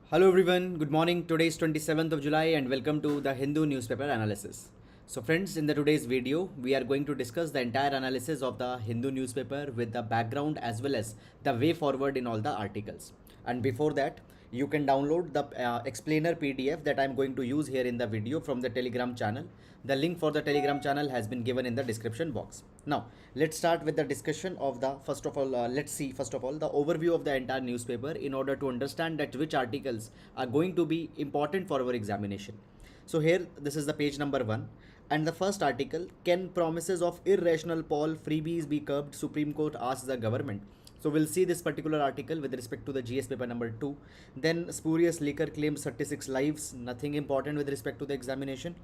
Hello everyone, good morning. Today is 27th of July and welcome to the Hindu newspaper analysis. So friends, in the today's video, we are going to discuss the entire analysis of the Hindu newspaper with the background as well as the way forward in all the articles. And before that, you can download the explainer PDF that I'm going to use here in the video from the Telegram channel. The link for the Telegram channel has been given in the description box. Now, let's start with the discussion of the first of all, let's see first of all the overview of the entire newspaper in order to understand that which articles are going to be important for our examination. So here, this is the page number 1. And the first article, can promises of irrational poll freebies be curbed? Supreme Court asks the government. So we'll see this particular article with respect to the GS paper number 2. Then spurious liquor claims 36 lives, nothing important with respect to the examination.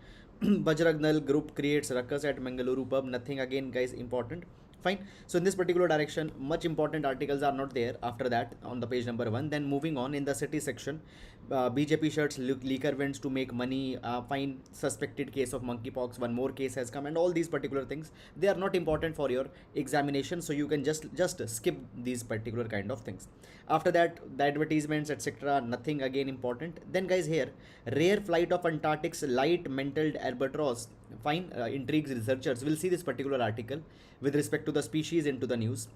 Bajrangnal group creates ruckus at Mangaluru pub, nothing again guys important. Fine. So in this particular direction, much important articles are not there after that on the page number 1. Then moving on in the city section, BJP shirts liquor vents to make money, fine, suspected case of monkeypox, one more case has come, and all these particular things, they are not important for your examination, so you can just skip these particular kind of things. After that, the advertisements etc, nothing again important. Then guys, here, rare flight of Antarctic's light mantled albatross, fine, intrigues researchers. We'll see this particular article with respect to the species into the news.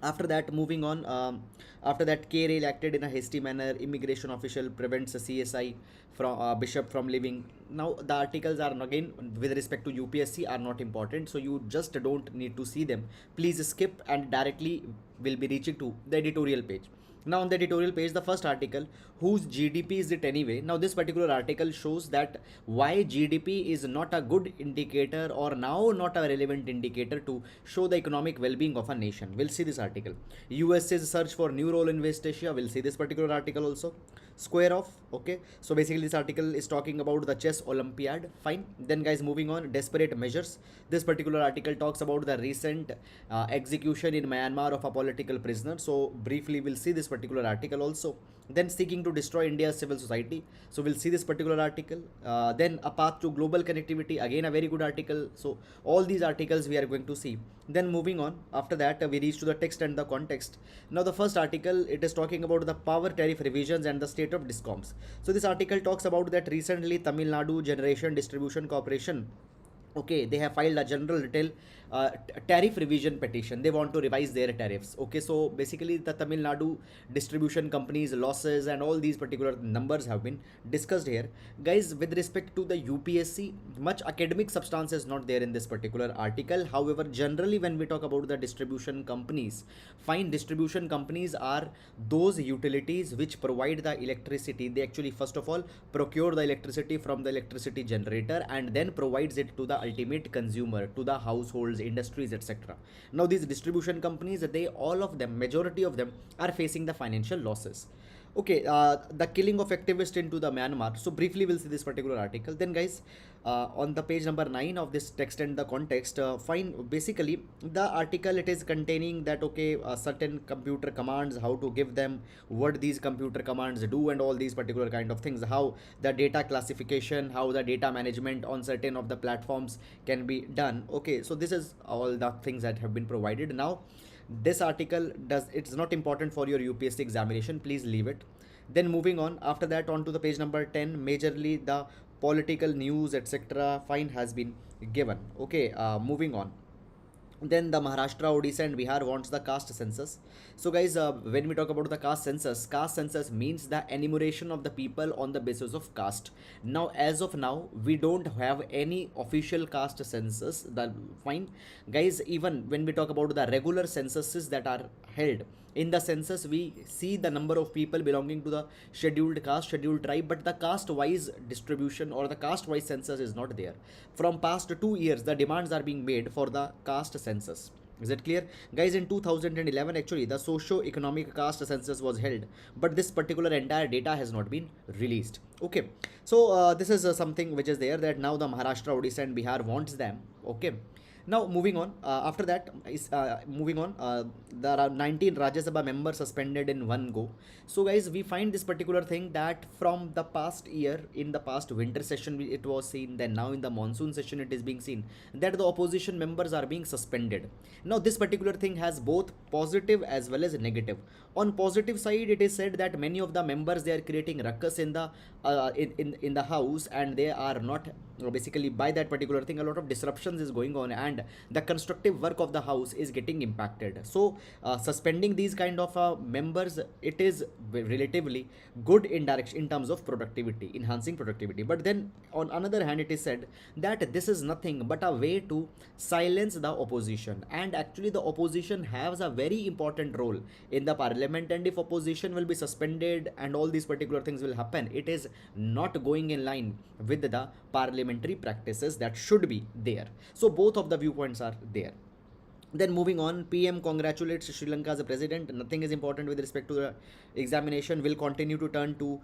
After that, moving on, after that, K-Rail acted in a hasty manner, immigration official prevents a CSI from bishop from leaving. Now the articles are again with respect to UPSC are not important, so you just don't need to see them. Please skip and directly will be reaching to the editorial page. Now on the editorial page, the first article, whose GDP is it anyway? Now this particular article shows that why GDP is not a good indicator or now not a relevant indicator to show the economic well-being of a nation. We'll see this article. USA's search for new role in West Asia. We'll see this particular article also. Square off. Okay, so basically this article is talking about the chess Olympiad. Fine. Then guys, moving on, desperate measures. This particular article talks about the recent execution in Myanmar of a political prisoner. So briefly we'll see this particular article also. Then seeking to destroy India's civil society, so we'll see this particular article. Then a path to global connectivity, again a very good article. So all these articles we are going to see. Then moving on, after that we reach to the text and the context. Now the first article, it is talking about the power tariff revisions and the state of discoms. So this article talks about that recently Tamil Nadu Generation Distribution Corporation, okay, they have filed a general retail tariff revision petition. They want to revise their tariffs. Okay, so basically the Tamil Nadu distribution companies losses and all these particular numbers have been discussed here. Guys, with respect to the UPSC, much academic substance is not there in this particular article. However, generally when we talk about the distribution companies, fine, distribution companies are those utilities which provide the electricity. They actually first of all procure the electricity from the electricity generator and then provides it to the ultimate consumer, to the households, industries, etc. Now these distribution companies, they all of them, majority of them are facing the financial losses. Okay, the killing of activists into the Myanmar. So briefly we'll see this particular article. Then guys, on the page number 9 of this text and the context, fine, basically the article, it is containing that okay, certain computer commands, how to give them, what these computer commands do and all these particular kind of things, how the data classification, how the data management on certain of the platforms can be done. Okay, so this is all the things that have been provided. Now this article it's not important for your UPSC examination, please leave it. Then moving on, after that on to the page number 10, majorly the political news etc, fine, has been given. Okay, moving on. Then the Maharashtra, Odisha and Bihar wants the caste census. So guys, when we talk about the caste census means the enumeration of the people on the basis of caste. Now as of now, we don't have any official caste census. The fine guys, even when we talk about the regular censuses that are held, in the census we see the number of people belonging to the scheduled caste, scheduled tribe, but the caste wise distribution or the caste wise census is not there. From past 2 years the demands are being made for the caste census. Is it clear guys? In 2011 actually the socio-economic caste census was held, but this particular entire data has not been released. Okay, so this is something which is there, that now the Maharashtra, Odisha and Bihar wants them. Okay, Now moving on, after that is moving on, there are 19 Rajya Sabha members suspended in one go. So guys, we find this particular thing that from the past year, in the past winter session it was seen, then now in the monsoon session it is being seen that the opposition members are being suspended. Now this particular thing has both positive as well as negative. On positive side, it is said that many of the members, they are creating ruckus in the in the house, and they are not basically by that particular thing, a lot of disruptions is going on, and the constructive work of the house is getting impacted. So suspending these kind of members, it is relatively good in direction in terms of productivity, enhancing productivity. But then on another hand, it is said that this is nothing but a way to silence the opposition, and actually the opposition has a very important role in the parliament, and if opposition will be suspended and all these particular things will happen, it is not going in line with the parliamentary practices that should be there. So both of the viewpoints are there. Then moving on, PM congratulates Sri Lanka as a president. Nothing is important with respect to the examination. Will continue to turn to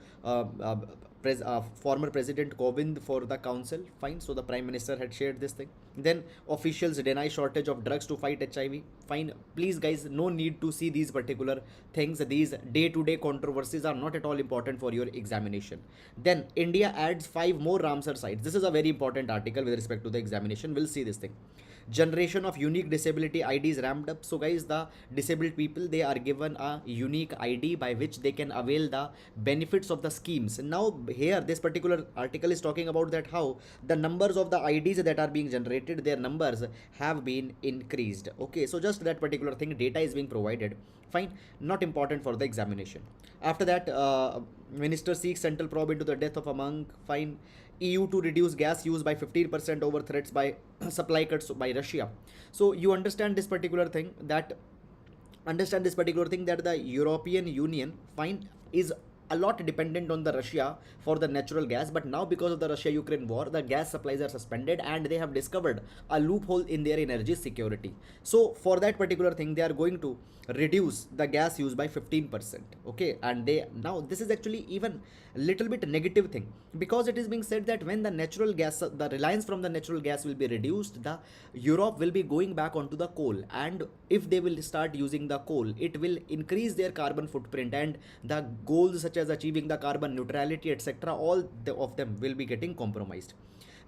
former President Kovind for the council. Fine. So the Prime Minister had shared this thing. Then officials deny shortage of drugs to fight HIV. Fine. Please guys, no need to see these particular things. These day-to-day controversies are not at all important for your examination. Then India adds 5 more Ramsar sites. This is a very important article with respect to the examination. We'll see this thing. Generation of unique disability IDs ramped up. So guys, the disabled people, they are given a unique ID by which they can avail the benefits of the schemes. Now here this particular article is talking about that how the numbers of the IDs that are being generated, their numbers have been increased. Okay, so just that particular thing, data is being provided. Fine, not important for the examination. After that, minister seeks central probe into the death of a monk. Fine. EU to reduce gas use by 15% over threats by supply cuts by Russia. So you understand this particular thing that the European Union, fine, is a lot dependent on the Russia for the natural gas, but now because of the Russia-Ukraine war, the gas supplies are suspended and they have discovered a loophole in their energy security. So for that particular thing, they are going to reduce the gas use by 15%. Okay, and they now this is actually even a little bit negative thing, because it is being said that when the natural gas, the reliance from the natural gas will be reduced, the Europe will be going back onto the coal, and if they will start using the coal, it will increase their carbon footprint, and the goals such as achieving the carbon neutrality, etc., all of them will be getting compromised.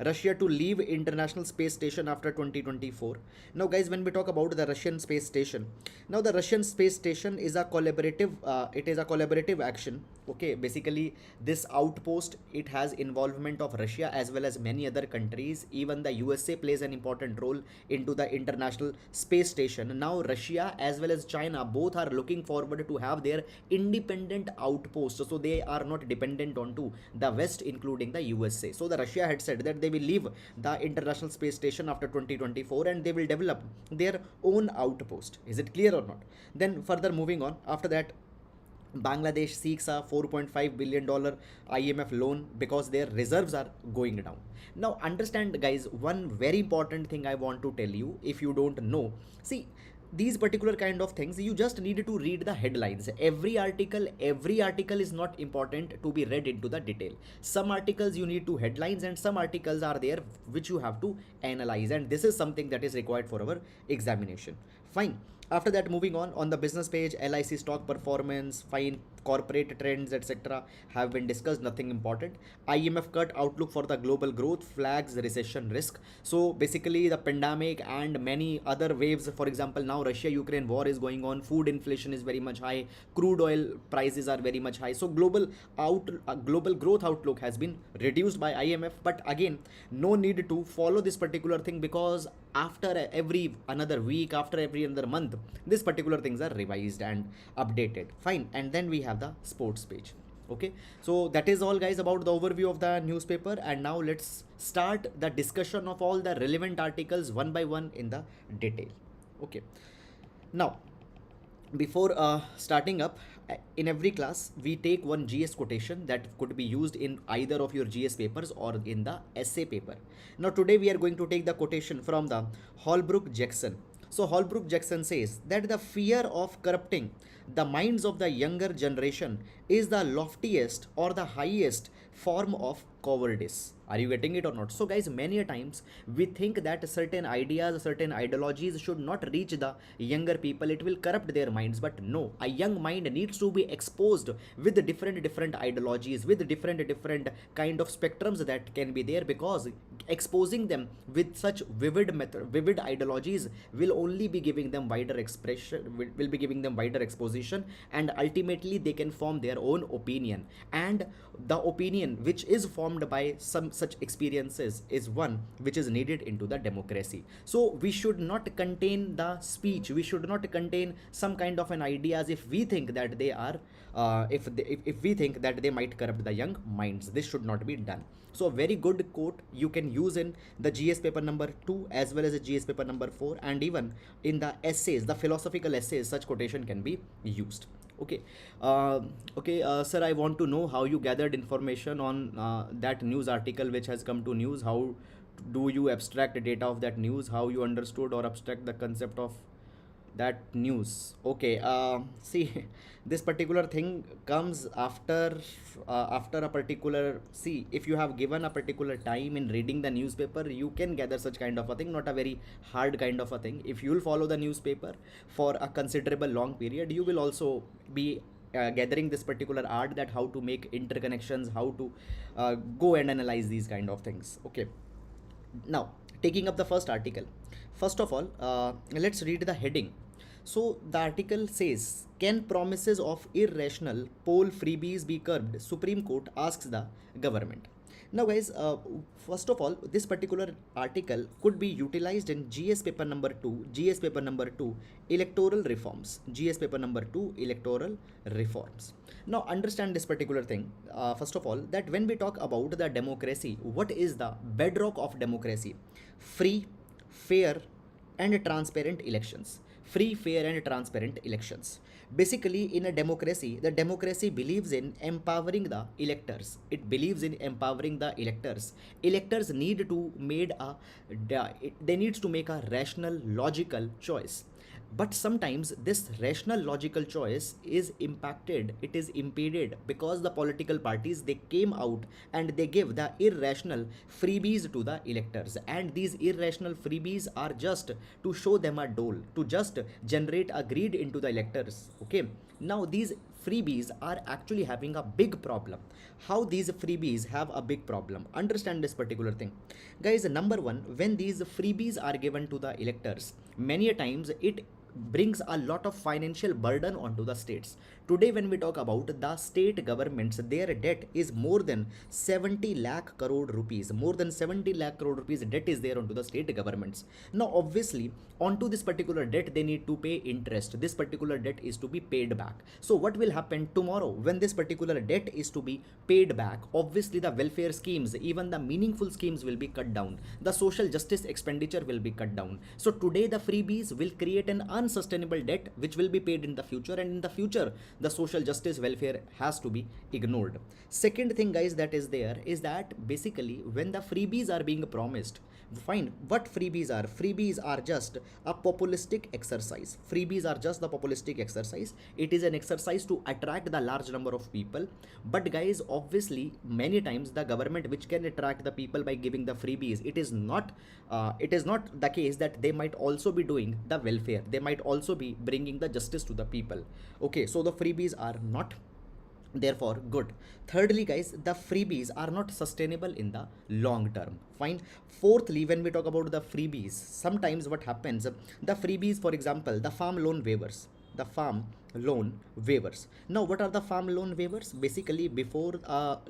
Russia to leave International Space Station after 2024. Now guys, when we talk about the Russian space station, now the Russian space station is a collaborative, it is a collaborative action. Okay, basically this outpost, it has involvement of Russia as well as many other countries. Even the USA plays an important role into the International Space Station. Now Russia as well as China both are looking forward to have their independent outposts, so they are not dependent on to the West, including the USA. So the Russia had said that they will leave the International Space Station after 2024 and they will develop their own outpost. Is it clear or not? Then further moving on, after that, Bangladesh seeks a $4.5 billion IMF loan because their reserves are going down. Now understand guys, one very important thing I want to tell you, if you don't know, see, these particular kind of things, you just need to read the headlines. Every article is not important to be read into the detail. Some articles you need to headlines, and some articles are there which you have to analyze, and this is something that is required for our examination. Fine. After that, moving on the business page, LIC stock performance, fine, corporate trends, etc. have been discussed, nothing important. IMF cut outlook for the global growth, flags recession risk. So basically the pandemic and many other waves, for example, now Russia-Ukraine war is going on, food inflation is very much high, crude oil prices are very much high. So global growth outlook has been reduced by IMF, but again, no need to follow this particular thing, because after every another week, after every another month, these particular things are revised and updated. Fine. And then we have the sports page. Okay, so that is all guys about the overview of the newspaper, and now let's start the discussion of all the relevant articles one by one in the detail. Okay, now before starting up, in every class we take one GS quotation that could be used in either of your GS papers or in the essay paper. Now today we are going to take the quotation from the Holbrook Jackson. So Holbrook Jackson says that the fear of corrupting the minds of the younger generation is the loftiest or the highest form of cowardice. Are you getting it or not? So guys, many a times we think that certain ideas, certain ideologies should not reach the younger people, it will corrupt their minds. But no, a young mind needs to be exposed with the different ideologies, with different kind of spectrums that can be there, because exposing them with such vivid ideologies will only be giving them wider expression, will be giving them wider exposition, and ultimately they can form their own opinion. And the opinion which is formed by some such experiences is one which is needed into the democracy. So we should not contain the speech, we should not contain some kind of an ideas if we think that they are if we think that they might corrupt the young minds. This should not be done. So a very good quote you can use in the GS paper number 2 as well as the GS paper number 4, and even in the essays, the philosophical essays, such quotation can be used. Okay. Sir, I want to know how you gathered information on that news article which has come to news. How do you abstract data of that news? How you understood or abstract the concept of that news? Okay. See, this particular thing comes after a particular, see, if you have given a particular time in reading the newspaper, you can gather such kind of a thing, not a very hard kind of a thing. If you will follow the newspaper for a considerable long period, you will also be gathering this particular art, that how to make interconnections, how to go and analyze these kind of things. Okay. Now, taking up the first article, first of all, let's read the heading. So the article says, can promises of irrational poll freebies be curbed? Supreme Court asks the government. Now guys, first of all, this particular article could be utilized in GS paper number 2, GS paper number 2, electoral reforms, GS paper number 2, electoral reforms. Now understand this particular thing, first of all, that when we talk about the democracy, what is the bedrock of democracy? Free, fair and transparent elections. Free, fair and transparent elections. Basically, in a democracy, the democracy believes in empowering the electors. It believes in empowering the electors. Electors need to they needs to make a rational, logical choice. But sometimes this rational logical choice is impacted, it is impeded, because the political parties, they came out and they give the irrational freebies to the electors, and these irrational freebies are just to show them a dole, to just generate a greed into the electors. Okay, now these freebies are actually having a big problem. How these freebies have a big problem? Understand this particular thing, guys. Number one, when these freebies are given to the electors, many a times it brings a lot of financial burden onto the states. Today when we talk about the state governments, their debt is more than 70 lakh crore rupees. More than 70 lakh crore rupees debt is there onto the state governments. Now obviously onto this particular debt they need to pay interest. This particular debt is to be paid back. So what will happen tomorrow when this particular debt is to be paid back? Obviously the welfare schemes, even the meaningful schemes, will be cut down. The social justice expenditure will be cut down. So today the freebies will create an unsustainable debt which will be paid in the future, and in the future the social justice welfare has to be ignored. Second thing, guys, that is there is that basically when the freebies are being promised, fine, what freebies are? Freebies are just a populistic exercise. Freebies are just the populistic exercise. It is an exercise to attract the large number of people. But guys, obviously many times the government which can attract the people by giving the freebies, it is not the case that they might also be doing the welfare, they might also be bringing the justice to the people. Okay, so the freebies are not therefore good. Thirdly, guys, the freebies are not sustainable in the long term. Fine. Fourthly, when we talk about the freebies, sometimes what happens, the freebies, for example, the farm loan waivers, the farm loan waivers. Now what are the farm loan waivers? Basically before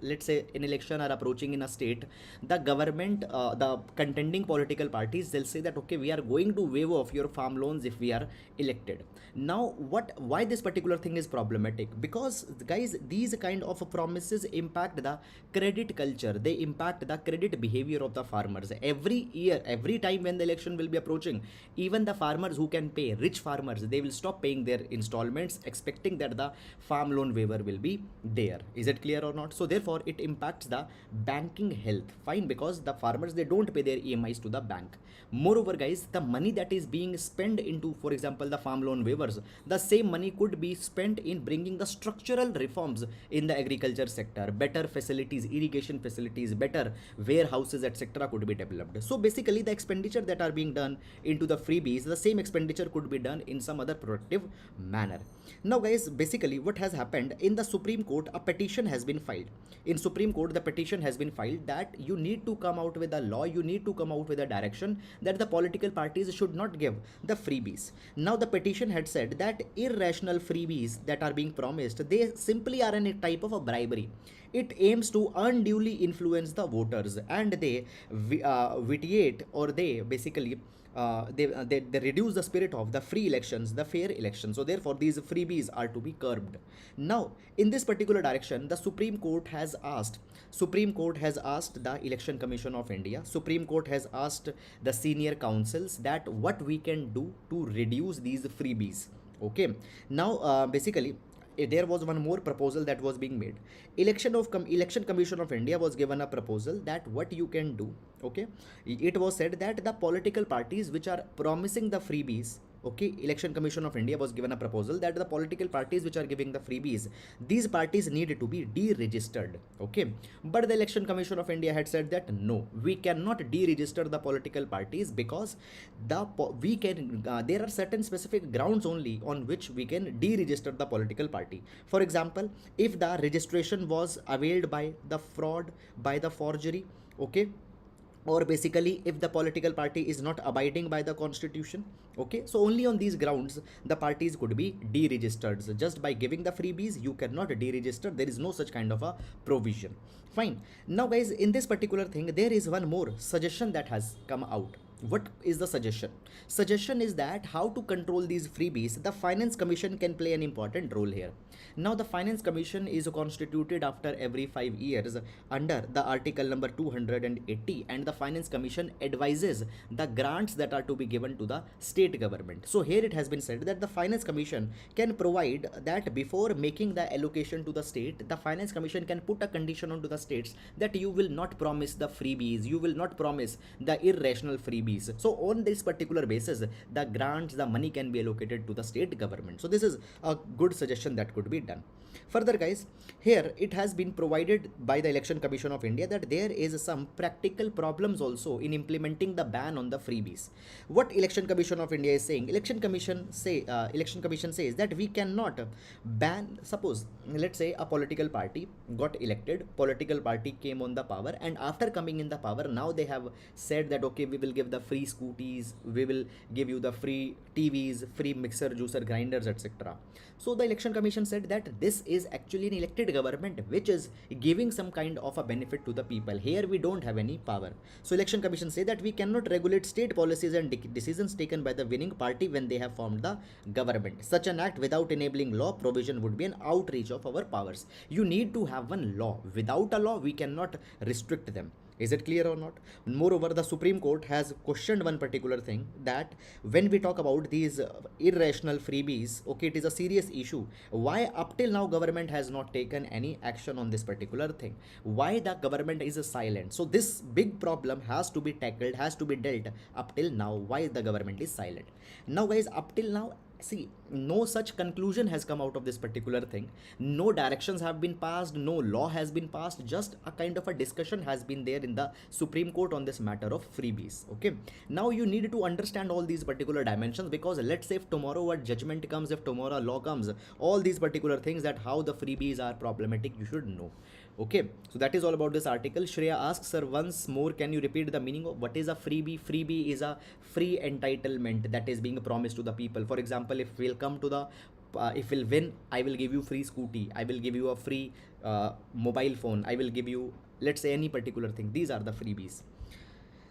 let's say an election are approaching in a state, the government, the contending political parties, they'll say that okay, we are going to waive off your farm loans if we are elected. Now why this particular thing is problematic? Because guys, these kind of promises impact the credit culture, they impact the credit behavior of the farmers. Every year, every time when the election will be approaching, even the farmers who can pay, rich farmers, they will stop paying their installments, farmers expecting that the farm loan waiver will be there. Is it clear or not? So therefore it impacts the banking health. Fine, because the farmers, they don't pay their EMIs to the bank. Moreover guys, the money that is being spent into, for example, the farm loan waivers, the same money could be spent in bringing the structural reforms in the agriculture sector. Better facilities, irrigation facilities, better warehouses, etc. could be developed. So basically the expenditure that are being done into the freebies, the same expenditure could be done in some other productive manner. Now guys, basically what has happened in the Supreme Court, a petition has been filed. In Supreme Court, the petition has been filed that you need to come out with a law, you need to come out with a direction that the political parties should not give the freebies. Now the petition had said that irrational freebies that are being promised, they simply are a type of a bribery. It aims to unduly influence the voters, and they vitiate, or they basically they reduce the spirit of the free elections, the fair elections. So therefore these freebies are to be curbed. Now in this particular direction, the Supreme Court has asked the Election Commission of India, Supreme Court has asked the senior councils that what we can do to reduce these freebies. Okay, now basically there was one more proposal that was being made. Election Commission of India was given a proposal that what you can do. Okay, it was said that the political parties which are promising the freebies, okay, Election Commission of India was given a proposal that the political parties which are giving the freebies, these parties needed to be deregistered. Okay, but the Election Commission of India had said that no, we cannot deregister the political parties because there are certain specific grounds only on which we can deregister the political party. For example, if the registration was availed by the fraud, by the forgery, okay, or basically if the political party is not abiding by the constitution. Okay, so only on these grounds the parties could be deregistered. So just by giving the freebies you cannot deregister, there is no such kind of a provision. Fine. Now guys, in this particular thing there is one more suggestion that has come out. What is the suggestion is that how to control these freebies. The Finance Commission can play an important role here. Now the Finance Commission is constituted after every 5 years under the article number 280, and the Finance Commission advises the grants that are to be given to the state government. So here it has been said that the Finance Commission can provide that before making the allocation to the state, the Finance Commission can put a condition onto the states that you will not promise the freebies, you will not promise the irrational freebies. So on this particular basis, the grants, the money can be allocated to the state government. So this is a good suggestion that could be done. Further guys, here it has been provided by the Election Commission of India that there is some practical problems also in implementing the ban on the freebies. What Election Commission of India is saying, Election Commission says that we cannot ban, suppose let's say a political party got elected, political party came on the power, and after coming in the power, now they have said that okay, we will give the free scooties, we will give you the free TVs, free mixer, juicer, grinders, etc. So the Election Commission said that this is actually an elected government which is giving some kind of a benefit to the people. Here we don't have any power. So Election Commission say that we cannot regulate state policies and decisions taken by the winning party when they have formed the government. Such an act without enabling law provision would be an outreach of our powers. You need to have one law. Without a law, we cannot restrict them. Is it clear or not? Moreover, the Supreme Court has questioned one particular thing, that when we talk about these irrational freebies, okay, it is a serious issue. Why up till now government has not taken any action on this particular thing? Why the government is silent? So this big problem has to be tackled, has to be dealt up till now. Why the government is silent? Now guys, up till now, see, no such conclusion has come out of this particular thing. No directions have been passed, no law has been passed, just a kind of a discussion has been there in the Supreme Court on this matter of freebies. Okay, now you need to understand all these particular dimensions, because let's say if tomorrow a judgment comes, if tomorrow a law comes, all these particular things, that how the freebies are problematic, you should know. Okay, so that is all about this article. Shreya asks, sir, once more can you repeat the meaning of what is a freebie? Freebie is a free entitlement that is being promised to the people. For example, if we'll come to the if we'll win, I will give you free scooty, I will give you a free mobile phone, I will give you, let's say, any particular thing. These are the freebies.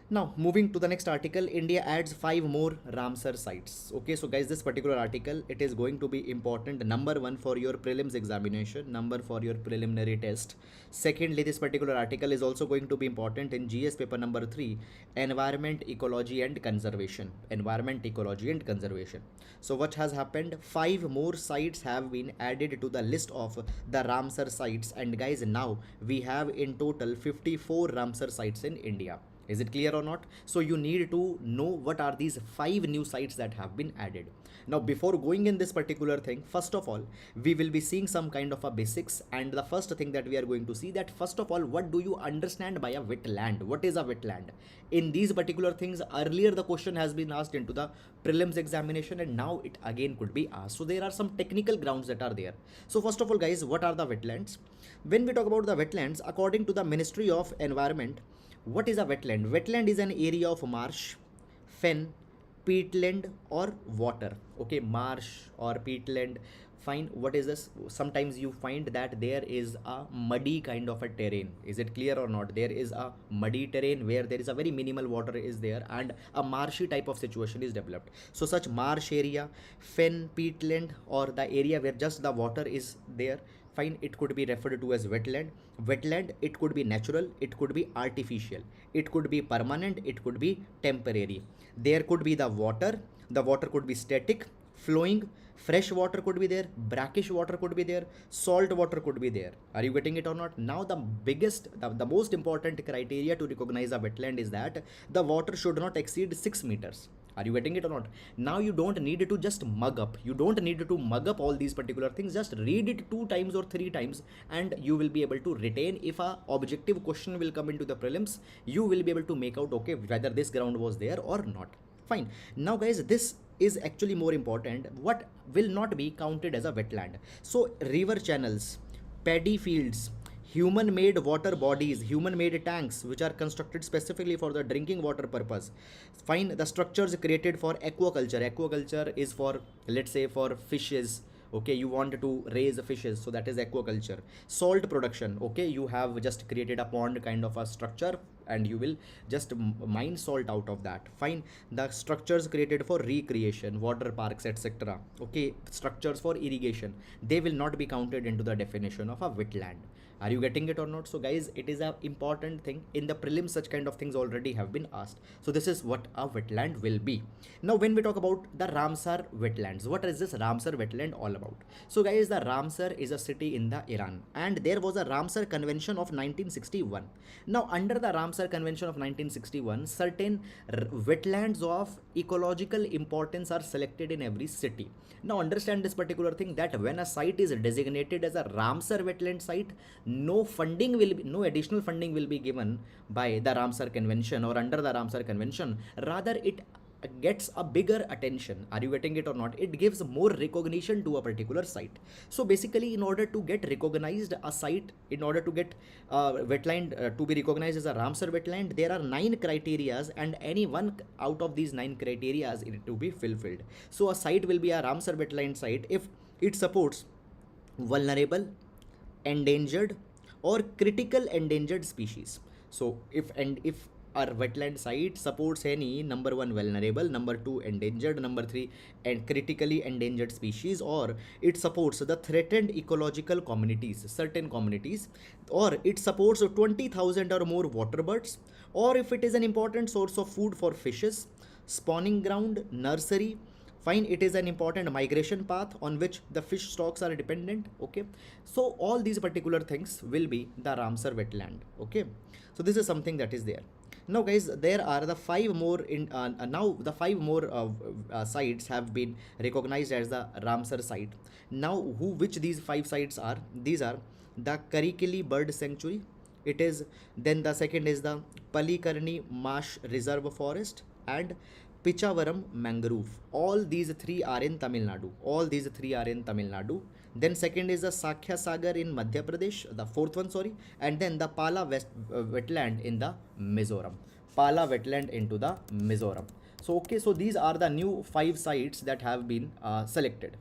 Now, moving to the next article, India adds 5 more Ramsar sites. Okay, so guys, this particular article, it is going to be important. Number one for your prelims examination, number for your preliminary test. Secondly, this particular article is also going to be important in GS paper number 3, environment, ecology and conservation. Environment, ecology and conservation. So what has happened? 5 more sites have been added to the list of the Ramsar sites, and guys, now we have in total 54 Ramsar sites in India. Is it clear or not? So you need to know what are these 5 new sites that have been added. Now, before going in this particular thing, first of all, we will be seeing some kind of a basics, and the first thing that we are going to see, that first of all, what do you understand by a wetland? What is a wetland? In these particular things, earlier the question has been asked into the prelims examination, and now it again could be asked. So there are some technical grounds that are there. So first of all, guys, what are the wetlands? When we talk about the wetlands, according to the Ministry of Environment, what is a wetland? Wetland is an area of marsh, fen, peatland or water. Okay, marsh or peatland. Fine. What is this? Sometimes you find that there is a muddy kind of a terrain. Is it clear or not? There is a muddy terrain where there is a very minimal water is there, and a marshy type of situation is developed. So such marsh area, fen, peatland, or the area where just the water is there, fine, it could be referred to as wetland. Wetland, it could be natural, it could be artificial, it could be permanent, it could be temporary. There could be the water could be static, flowing, fresh water could be there, brackish water could be there, salt water could be there. Are you getting it or not? Now the most important criteria to recognize a wetland is that the water should not exceed 6 meters. Are you getting it or not? Now you don't need to just mug up. You don't need to mug up all these particular things. Just read it 2 times or 3 times, and you will be able to retain. If a objective question will come into the prelims, you will be able to make out, okay, whether this ground was there or not. Fine. Now guys, this is actually more important. What will not be counted as a wetland? So river channels, paddy fields, human made water bodies, human made tanks which are constructed specifically for the drinking water purpose. Fine. The structures created for aquaculture is for, let's say, for fishes. Okay, you want to raise fishes, so that is aquaculture. Salt production. Okay, you have just created a pond kind of a structure, and you will just mine salt out of that. Fine. The structures created for recreation, water parks, etc. Okay, structures for irrigation, they will not be counted into the definition of a wetland. Are you getting it or not? So guys, it is a important thing. In the prelims, such kind of things already have been asked. So this is what a wetland will be. Now when we talk about the Ramsar wetlands, what is this Ramsar wetland all about? So guys, the Ramsar is a city in the Iran, and there was a Ramsar convention of 1961. Now under the Ramsar convention of 1961, certain wetlands of ecological importance are selected in every city. Now understand this particular thing, that when a site is designated as a Ramsar wetland site, no additional funding will be given by the Ramsar convention or under the Ramsar convention. Rather, it gets a bigger attention. Are you getting it or not? It gives more recognition to a particular site. So basically, in order to get recognized a site, in order to get wetland to be recognized as a Ramsar wetland, there are 9 criterias, and any one out of these 9 criterias is to be fulfilled. So a site will be a Ramsar wetland site if it supports vulnerable, endangered or critical endangered species. So if our wetland site supports any number 1 vulnerable, number 2 endangered, number 3 and critically endangered species, or it supports the threatened ecological communities, certain communities, or it supports 20,000 or more water birds, or if it is an important source of food for fishes, spawning ground, nursery. Fine, it is an important migration path on which the fish stocks are dependent. Okay, so all these particular things will be the Ramsar wetland. Okay, so this is something that is there. Now guys, there are the 5 more now the 5 more sites have been recognized as the Ramsar site. Now which these 5 sites are? These are the Karikili Bird Sanctuary. It is, then the second is the Palikarni Marsh Reserve Forest and Pichavaram Mangrove. All these 3 are in Tamil Nadu. Then second is the Sakhya Sagar in Madhya Pradesh, the fourth one, sorry, and then the Pala wetland in the Mizoram. Pala wetland into the Mizoram. So okay, so these are the new 5 sites that have been selected.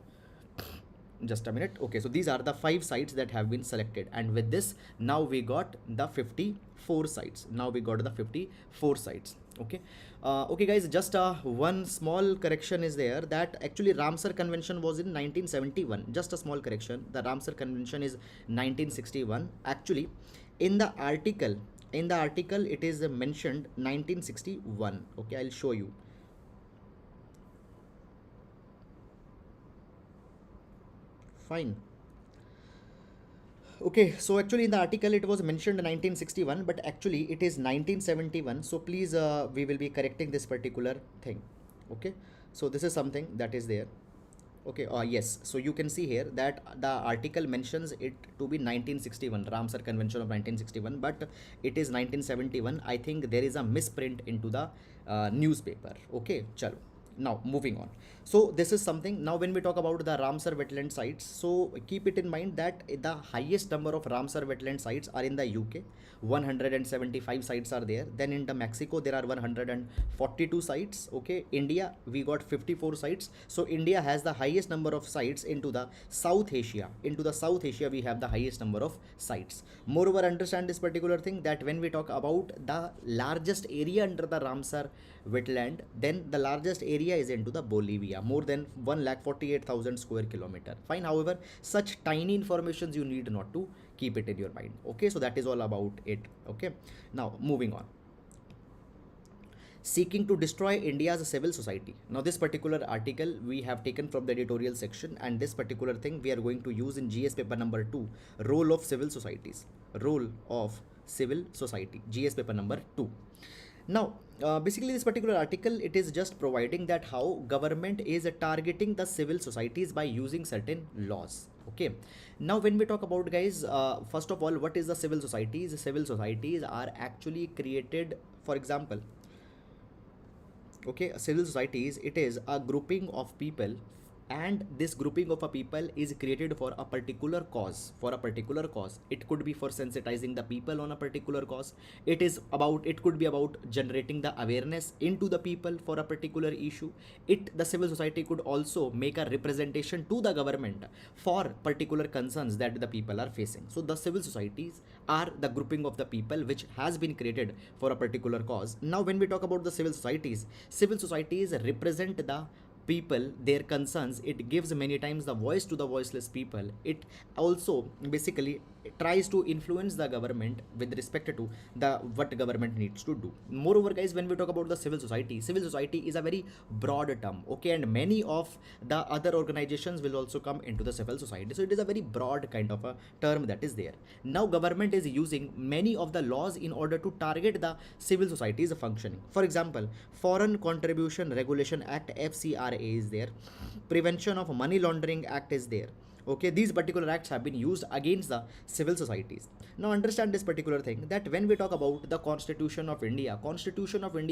Just a minute. Okay, so these are the 5 sites that have been selected, and with this now we got the 54 sites. Okay. Okay guys, just one small correction is there, that actually Ramsar convention was in 1971. Just a small correction, the Ramsar convention is 1961. Actually in the article, it is mentioned 1961. Okay, I'll show you. Fine. Okay, so actually in the article it was mentioned 1961, but actually it is 1971. So please, we will be correcting this particular thing. Okay, so this is something that is there. Okay, yes, so you can see here that the article mentions it to be 1961, Ramsar Convention of 1961, but it is 1971. I think there is a misprint into the newspaper. Okay, chalo. Now moving on. So this is something. Now when we talk about the Ramsar wetland sites, so keep it in mind that the highest number of Ramsar wetland sites are in the UK. 175 sites are there. Then in the Mexico there are 142 sites. Okay, India we got 54 sites. So India has the highest number of sites into the South Asia. Into the South Asia we have the highest number of sites. Moreover, understand this particular thing, that when we talk about the largest area under the Ramsar wetland, then the largest area is into the Bolivia, more than 1,48,000 square kilometer. Fine. However, such tiny informations you need not to keep it in your mind. Okay, so that is all about it. Okay, now moving on. Seeking to destroy India's civil society. Now this particular article we have taken from the editorial section, and this particular thing we are going to use in GS paper number 2, role of civil societies. Role of civil society, GS paper number 2. Now basically this particular article, it is just providing that how government is targeting the civil societies by using certain laws. Okay, now when we talk about, guys, first of all, what is the civil societies? Civil societies are actually created, for example, okay, civil societies, it is a grouping of people, and this grouping of a people is created for a particular cause. For a particular cause, it could be for sensitizing the people on a particular cause. It could be about generating the awareness into the people for a particular issue. The civil society could also make a representation to the government for particular concerns that the people are facing. So the civil societies are the grouping of the people which has been created for a particular cause. Now when we talk about the civil societies represent the people, their concerns. It gives many times the voice to the voiceless people. It also basically tries to influence the government with respect to the what government needs to do. Moreover, guys, when we talk about the civil society is a very broad term. Okay, and many of the other organizations will also come into the civil society. So it is a very broad kind of a term that is there. Now government is using many of the laws in order to target the civil society's functioning. For example, Foreign Contribution Regulation Act, FCRA, is there. Prevention of Money Laundering Act is there. Okay, these particular acts have been used against the civil societies. Now understand this particular thing, that when we talk about the Constitution of India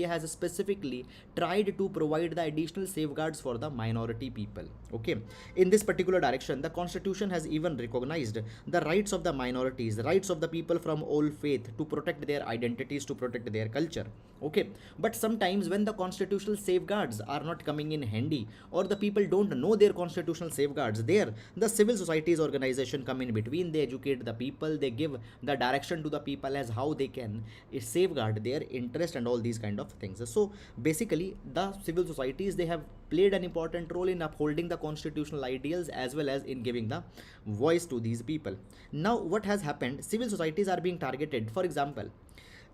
has specifically tried to provide the additional safeguards for the minority people. Okay, in this particular direction, the Constitution has even recognized the rights of the minorities, rights of the people from all faith, to protect their identities, to protect their culture. Okay, but sometimes when the constitutional safeguards are not coming in handy, or the people don't know their constitutional safeguards, there the civil societies organization come in between. They educate the people, they give the direction to the people as how they can safeguard their interest and all these kind of things. So basically the civil societies, they have played an important role in upholding the constitutional ideals as well as in giving the voice to these people. Now what has happened, civil societies are being targeted. For example,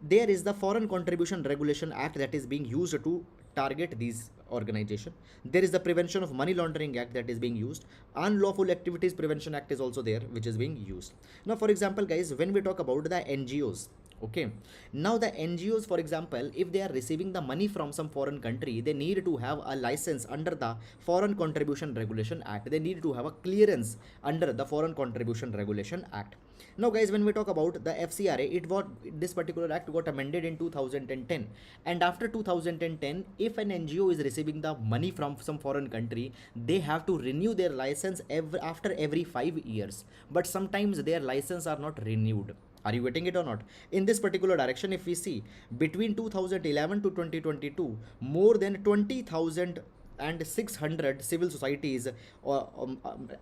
there is the Foreign Contribution Regulation Act that is being used to target these organization. There is the Prevention of Money Laundering Act that is being used. Unlawful Activities Prevention Act is also there, which is being used. Now for example, guys, when we talk about the NGOs, okay, now the NGOs, for example, if they are receiving the money from some foreign country, they need to have a license under the Foreign Contribution Regulation Act. They need to have a clearance under the Foreign Contribution Regulation Act. Now guys, when we talk about the FCRA, this particular act got amended in 2010, and after 2010, if an NGO is receiving the money from some foreign country, they have to renew their license after every 5 years, but sometimes their license are not renewed. Are you getting it or not? In this particular direction, if we see between 2011 to 2022, more than 20,000 and 600 civil societies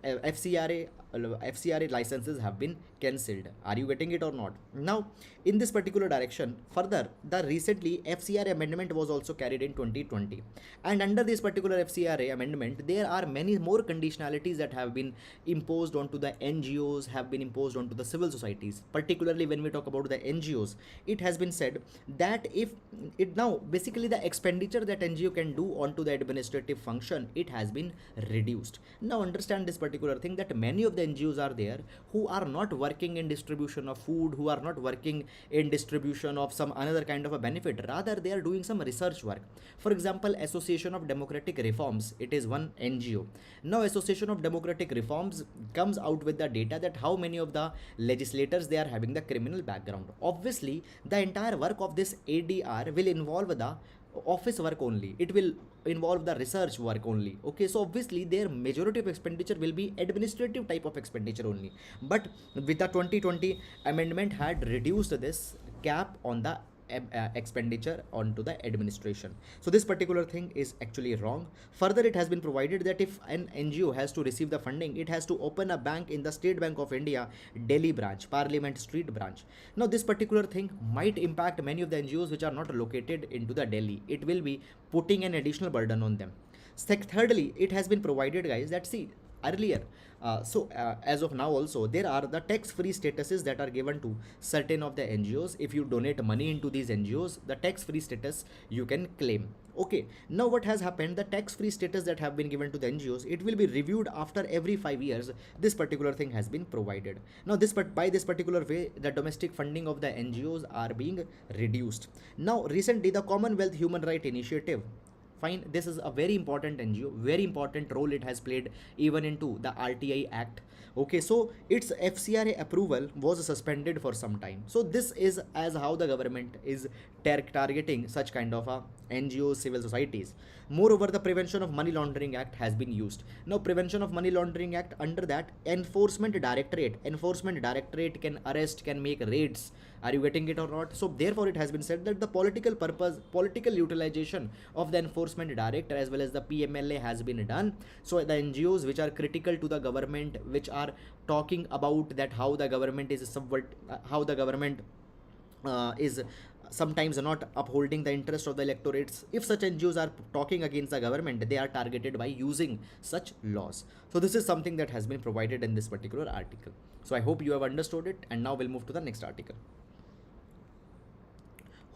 FCRA licenses have been cancelled. Are you getting it or not? Now, in this particular direction, further, the recently FCRA amendment was also carried in 2020, and under this particular FCRA amendment, there are many more conditionalities that have been imposed onto the NGOs, have been imposed onto the civil societies. Particularly when we talk about the NGOs, it has been said that if it now basically the expenditure that NGO can do onto the administrative function, it has been reduced. Now understand this particular thing, that many of the NGOs are there who are not working in distribution of food, who are not working in distribution of some another kind of a benefit, rather they are doing some research work. For example, Association of Democratic Reforms, it is one NGO. Now Association of Democratic Reforms comes out with the data that how many of the legislators they are having the criminal background. Obviously the entire work of this ADR will involve the office work only, it will involve the research work only. Okay, so obviously their majority of expenditure will be administrative type of expenditure only. But with the 2020 amendment had reduced this cap on the expenditure onto the administration. So this particular thing is actually wrong. Further, it has been provided that if an NGO has to receive the funding, it has to open a bank in the State Bank of India Delhi branch, Parliament Street branch. Now this particular thing might impact many of the NGOs which are not located into the Delhi. It will be putting an additional burden on them. Thirdly, it has been provided, guys, that see earlier, as of now also there are the tax-free statuses that are given to certain of the NGOs. If you donate money into these NGOs, the tax-free status you can claim. Okay, now what has happened, the tax-free status that have been given to the NGOs, it will be reviewed after every 5 years. This particular thing has been provided. Now by this particular way, the domestic funding of the NGOs are being reduced. Now recently the Commonwealth Human Rights Initiative, fine, this is a very important NGO, very important role it has played even into the RTI Act. Okay, so its FCRA approval was suspended for some time. So this is as how the government is targeting such kind of NGOs, civil societies. Moreover, the Prevention of Money Laundering Act has been used. Now Prevention of Money Laundering Act, under that enforcement directorate can arrest, can make raids. Are you getting it or not? So therefore it has been said that the political utilization of the enforcement director as well as the PMLA has been done. So the NGOs which are critical to the government, which are talking about that how the government is is sometimes not upholding the interest of the electorates. If such NGOs are talking against the government, they are targeted by using such laws. So this is something that has been provided in this particular article. So I hope you have understood it, and now we'll move to the next article.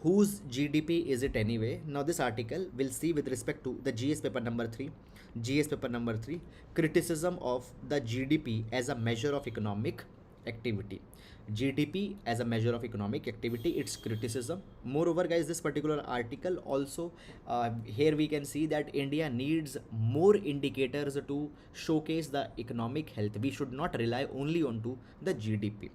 Whose GDP is it anyway? Now this article will see with respect to the GS paper number 3, criticism of the GDP as a measure of economic activity. GDP as a measure of economic activity, its criticism. Moreover, guys, this particular article also here we can see that India needs more indicators to showcase the economic health. We should not rely only onto the GDP.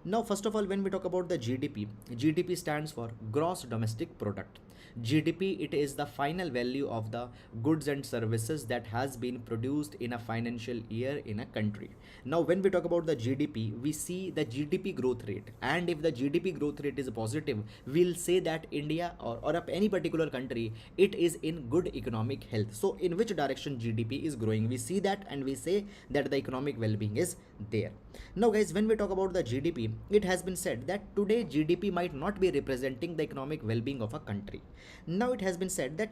Now first of all, when we talk about the GDP stands for gross domestic product. GDP, it is the final value of the goods and services that has been produced in a financial year in a country. Now when we talk about the GDP, we see the GDP growth rate, and if the GDP growth rate is positive, we'll say that India or any particular country, it is in good economic health. So in which direction GDP is growing, we see that and we say that the economic well-being is there. Now guys, when we talk about the GDP, it has been said that today GDP might not be representing the economic well-being of a country. Now it has been said that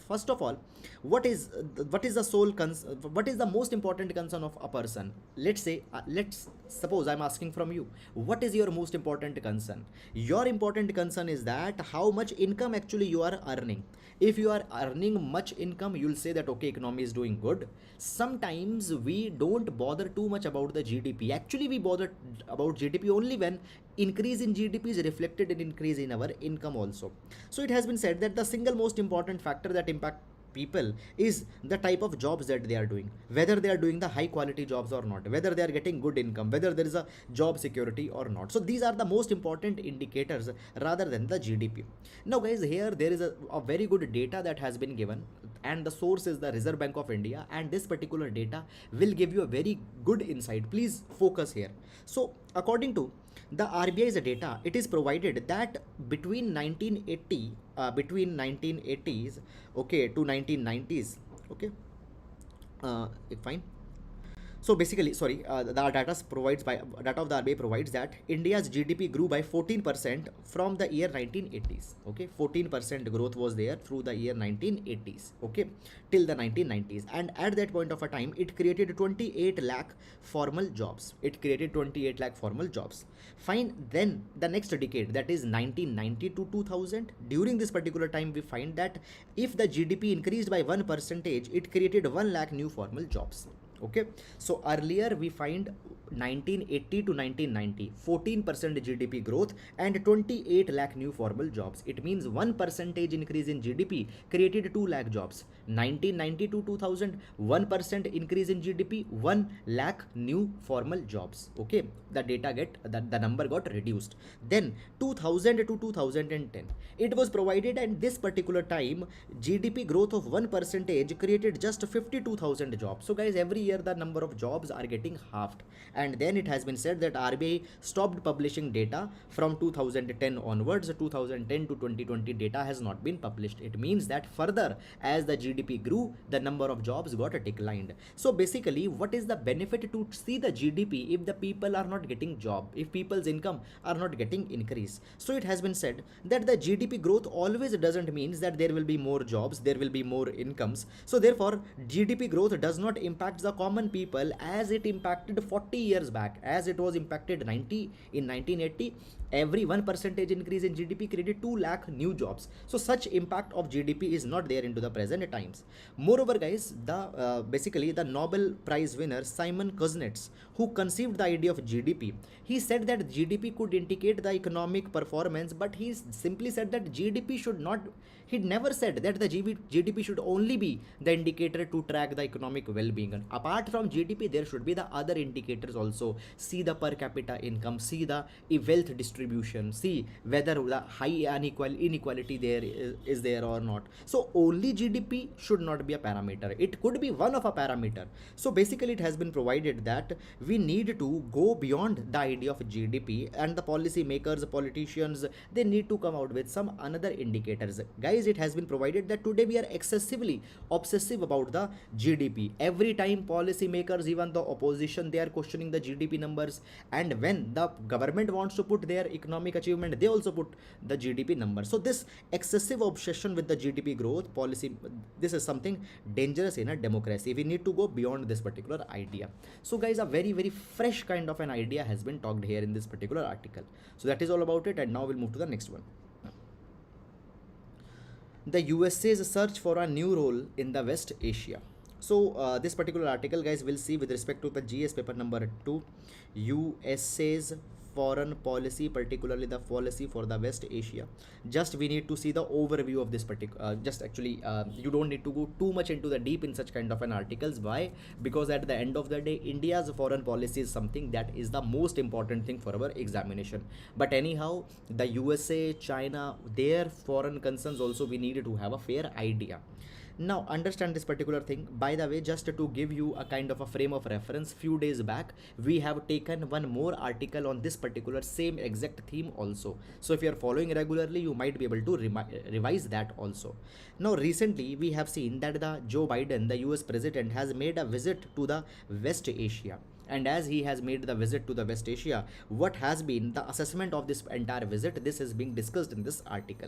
first of all, what is the most important concern of a person? Let's say let's suppose I'm asking from you, what is your most important concern? Your important concern is that how much income actually you are earning. If you are earning much income, you'll say that okay, economy is doing good. Sometimes we don't bother too much about the GDP. Actually we bother about GDP only when increase in GDP is reflected in increase in our income also. So it has been said that the single most important factor that impact people is the type of jobs that they are doing, whether they are doing the high quality jobs or not, whether they are getting good income, whether there is a job security or not. So these are the most important indicators rather than the GDP. Now guys, here there is a very good data that has been given, and the source is the Reserve Bank of India, and this particular data will give you a very good insight. Please focus here. So according to the RBI's data, it is provided that between 1980s okay to 1990s, Okay, fine. So basically, sorry, the data of the RBI provides that India's GDP grew by 14% from the year 1980s. Okay, 14% growth was there through the year 1980s. Okay, till the 1990s, and at that point of a time, it created 28 lakh formal jobs. It created 28 lakh formal jobs. Fine. Then the next decade, that is 1990 to 2000. During this particular time, we find that if the GDP increased by 1%, it created 1 lakh new formal jobs. Okay, so earlier we find 1980 to 1990 14% GDP growth and 28 lakh new formal jobs. It means 1% increase in GDP created 2 lakh jobs. 1990 to 2000 1% increase in GDP, 1 lakh new formal jobs. Okay, the data get that the number got reduced. Then 2000 to 2010 it was provided, and this particular time GDP growth of 1% created just 52,000 jobs. So guys, every year the number of jobs are getting halved. And then it has been said that RBI stopped publishing data from 2010 onwards. 2010 to 2020 data has not been published. It means that further as the GDP grew, the number of jobs got declined. So basically, what is the benefit to see the GDP if the people are not getting job, if people's income are not getting increase? So it has been said that the GDP growth always doesn't mean that there will be more jobs, there will be more incomes. So therefore, GDP growth does not impact the common people as it impacted 40 years back, as it was impacted 90 in 1980. Every 1% increase in GDP created 2 lakh new jobs. So such impact of GDP is not there into the present times. Moreover, guys, the basically the Nobel Prize winner Simon Kuznets, who conceived the idea of GDP, he said that GDP could indicate the economic performance, but he simply said that GDP should not. He never said that the GDP should only be the indicator to track the economic well-being. And apart from GDP, there should be the other indicators also. See the per capita income, see the wealth distribution, see whether the high inequality there is there or not. So only GDP should not be a parameter. It could be one of a parameter. So basically, it has been provided that we need to go beyond the idea of GDP, and the policy makers, politicians, they need to come out with some another indicators. Guys, it has been provided that today we are excessively obsessive about the GDP. Every time policy makers, even the opposition, they are questioning the GDP numbers, and when the government wants to put their economic achievement, they also put the GDP number. So this excessive obsession with the GDP growth policy, this is something dangerous in a democracy. We need to go beyond this particular idea. So guys, a very fresh kind of an idea has been talked here in this particular article. So that is all about it, and now we'll move to the next one. The USA's search for a new role in the West Asia. So this particular article, guys, will see with respect to the GS paper number 2, USA's foreign policy, particularly the policy for the West Asia. Just we need to see the overview of this particular, just actually you don't need to go too much into the deep in such kind of an articles. Why? Because at the end of the day, India's foreign policy is something that is the most important thing for our examination. But anyhow, the USA, China, their foreign concerns also we need to have a fair idea. Now understand this particular thing. By the way, just to give you a kind of a frame of reference, few days back we have taken one more article on this particular same exact theme also. So if you are following regularly, you might be able to revise that also. Now recently we have seen that the Joe Biden, the US president, has made a visit to the West Asia. And as he has made the visit to the West Asia, what has been the assessment of this entire visit? This is being discussed in this article.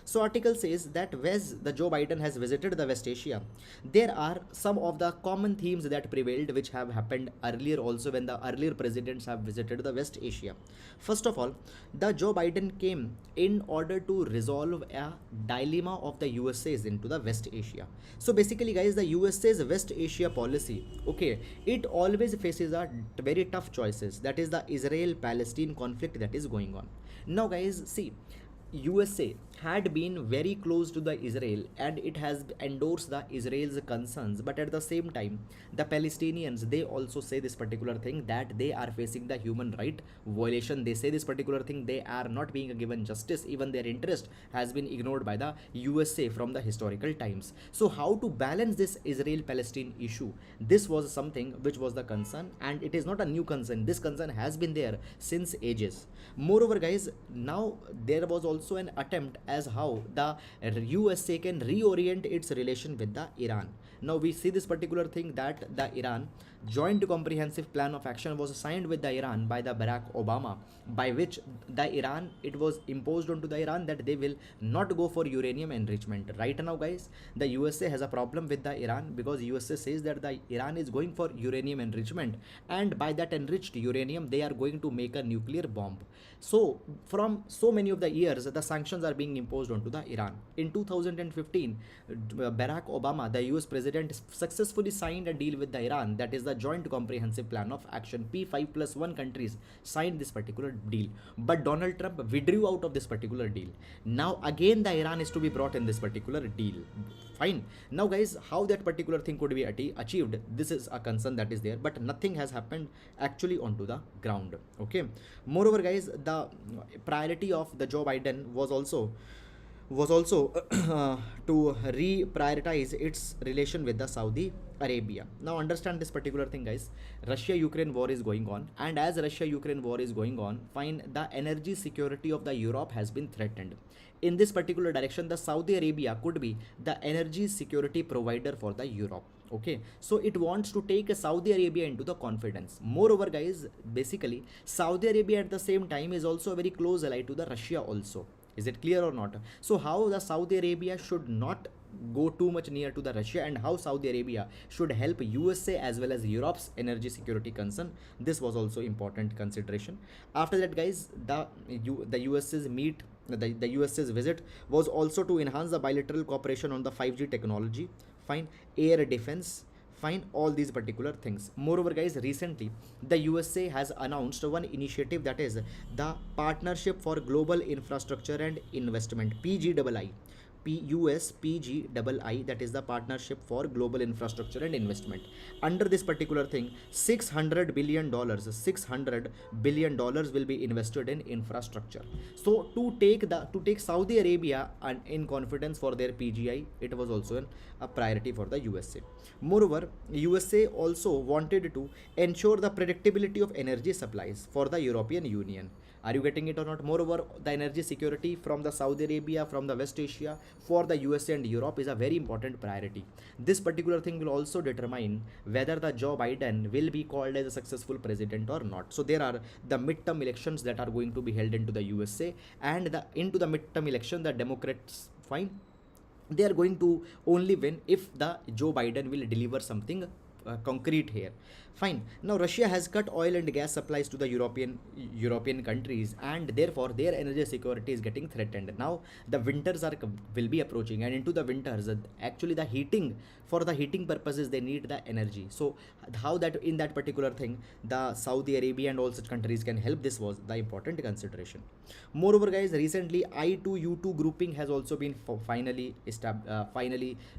So article says that as the Joe Biden has visited the West Asia, there are some of the common themes that prevailed, which have happened earlier also when the earlier presidents have visited the West Asia. First of all, the Joe Biden came in order to resolve a dilemma of the USA's into the West Asia. So basically, guys, the USA's West Asia policy, okay, it always faces a very tough choices. That is the Israel-Palestine conflict that is going on. Now, guys, see, USA had been very close to the Israel, and it has endorsed the Israel's concerns, but at the same time the Palestinians, they also say this particular thing, that they are facing the human right violation. They say this particular thing, they are not being given justice, even their interest has been ignored by the USA from the historical times. So how to balance this Israel-Palestine issue? This was something which was the concern, and it is not a new concern. This concern has been there since ages. Moreover, guys, now there was also an attempt as how the USA can reorient its relation with the Iran. Now we see this particular thing that the Iran joint comprehensive plan of action was signed with the Iran by the Barack Obama, by which the Iran, it was imposed onto the Iran that they will not go for uranium enrichment. Right now guys, the USA has a problem with the Iran because USA says that the Iran is going for uranium enrichment, and by that enriched uranium they are going to make a nuclear bomb. So from so many of the years the sanctions are being imposed onto the Iran. In 2015, Barack Obama, the US president, successfully signed a deal with the Iran, that is the joint comprehensive plan of action. P5+1 countries signed this particular deal, but Donald Trump withdrew out of this particular deal. Now again the Iran is to be brought in this particular deal. Fine. Now guys, how that particular thing could be achieved, this is a concern that is there, but nothing has happened actually onto the ground. Okay. Moreover guys, the priority of the Joe Biden was also to reprioritize its relation with the Saudi Arabia. Now understand this particular thing guys, Russia-Ukraine war is going on, and as Russia-Ukraine war is going on, fine, the energy security of the Europe has been threatened. In this particular direction, the Saudi Arabia could be the energy security provider for the Europe. Okay, so it wants to take Saudi Arabia into the confidence. Moreover guys, basically Saudi Arabia at the same time is also a very close ally to the Russia also. Is it clear or not? So how the Saudi Arabia should not go too much near to the Russia, and how Saudi Arabia should help USA as well as Europe's energy security concern, this was also important consideration. After that guys, the US's visit was also to enhance the bilateral cooperation on the 5G technology, fine, air defense, fine, all these particular things. Moreover guys, recently the USA has announced one initiative, that is the Partnership for Global Infrastructure and Investment, PGII. PGII, that is the Partnership for Global Infrastructure and Investment. Under this particular thing, $600 billion will be invested in infrastructure. So to take Saudi Arabia and in confidence for their PGI, it was also a priority for the USA. Moreover, USA also wanted to ensure the predictability of energy supplies for the European Union. Are you getting it or not? Moreover, the energy security from the Saudi Arabia, from the West Asia, for the USA and Europe is a very important priority. This particular thing will also determine whether the Joe Biden will be called as a successful president or not. So there are the midterm elections that are going to be held into the USA, and into the midterm election, the Democrats, fine, they are going to only win if the Joe Biden will deliver something concrete here. Fine. Now Russia has cut oil and gas supplies to the European countries, and therefore their energy security is getting threatened. Now the winters will be approaching, and into the winters, actually for the heating purposes they need the energy. So how that in that particular thing the Saudi Arabia and all such countries can help, this was the important consideration. Moreover guys, recently I2U2 grouping has also been finally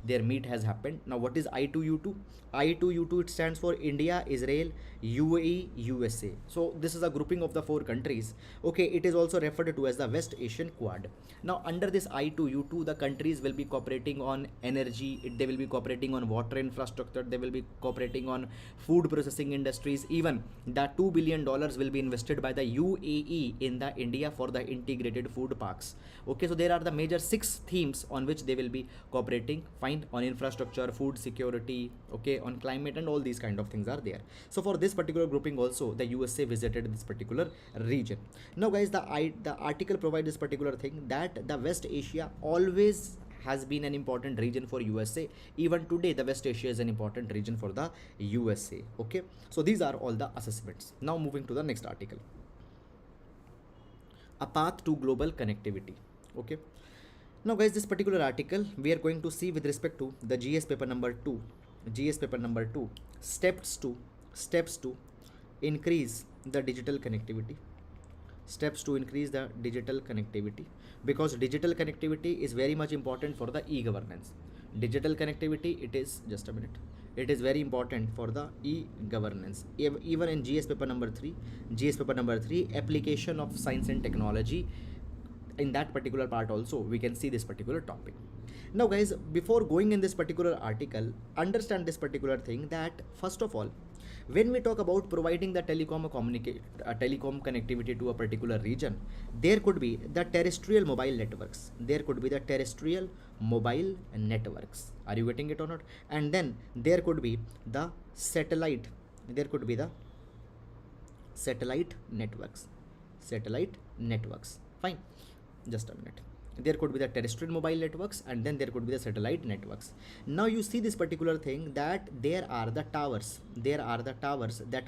their meet has happened. Now what is I2U2? I2U2, it stands for India, Israel, UAE, USA. So this is a grouping of the 4 countries. Okay, it is also referred to as the West Asian Quad. Now under this I2U2, the countries will be cooperating on energy, they will be cooperating on water infrastructure, they will be cooperating on food processing industries. Even the $2 billion will be invested by the UAE in the India for the integrated food parks. Okay, so there are the major 6 themes on which they will be cooperating, fine, on infrastructure, food security, okay, on climate, and all these kind of things are there. So for this particular grouping also, the USA visited this particular region. Now guys, the article provides this particular thing, that the West Asia always has been an important region for USA. Even today the West Asia is an important region for the USA. Okay, so these are all the assessments. Now moving to the next article, a path to global connectivity. Okay, now guys, this particular article we are going to see with respect to the GS paper number 2, steps to increase the digital connectivity, because digital connectivity is very much important for the e-governance. Digital connectivity, it is, just a minute, it is very important for the e-governance. Even in GS paper number 3, application of science and technology, in that particular part also we can see this particular topic. Now guys, before going in this particular article, understand this particular thing, that first of all, When we talk about providing the telecom connectivity to a particular region, there could be the terrestrial mobile networks. There could be the terrestrial mobile networks. Are you getting it or not? And then there could be the satellite. There could be the satellite networks. Fine, just a minute. There could be the terrestrial mobile networks, and then there could be the satellite networks. Now you see this particular thing, that there are the towers that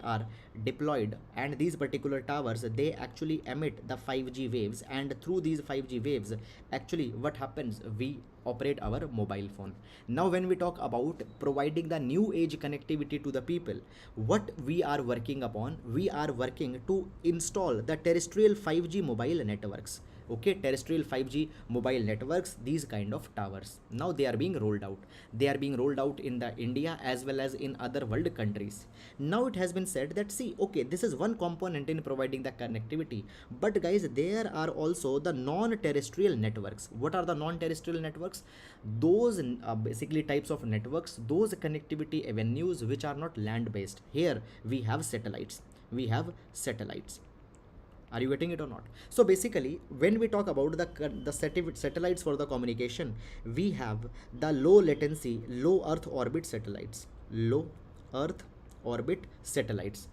are deployed, and these particular towers, they actually emit the 5G waves, and through these 5G waves, actually what happens, we operate our mobile phone. Now when we talk about providing the new age connectivity to the people, what we are working upon, we are working to install the terrestrial 5G mobile networks. Okay, terrestrial 5G mobile networks, these kind of towers, now they are being rolled out in the India as well as in other world countries. Now it has been said that, see, okay, this is one component in providing the connectivity, but guys, there are also the non-terrestrial networks. What are the non-terrestrial networks? Those basically types of networks, those connectivity avenues which are not land based. Here we have satellites. Are you getting it or not? So basically, when we talk about the satellites for the communication, we have the low latency, low Earth orbit satellites. Low Earth orbit satellites,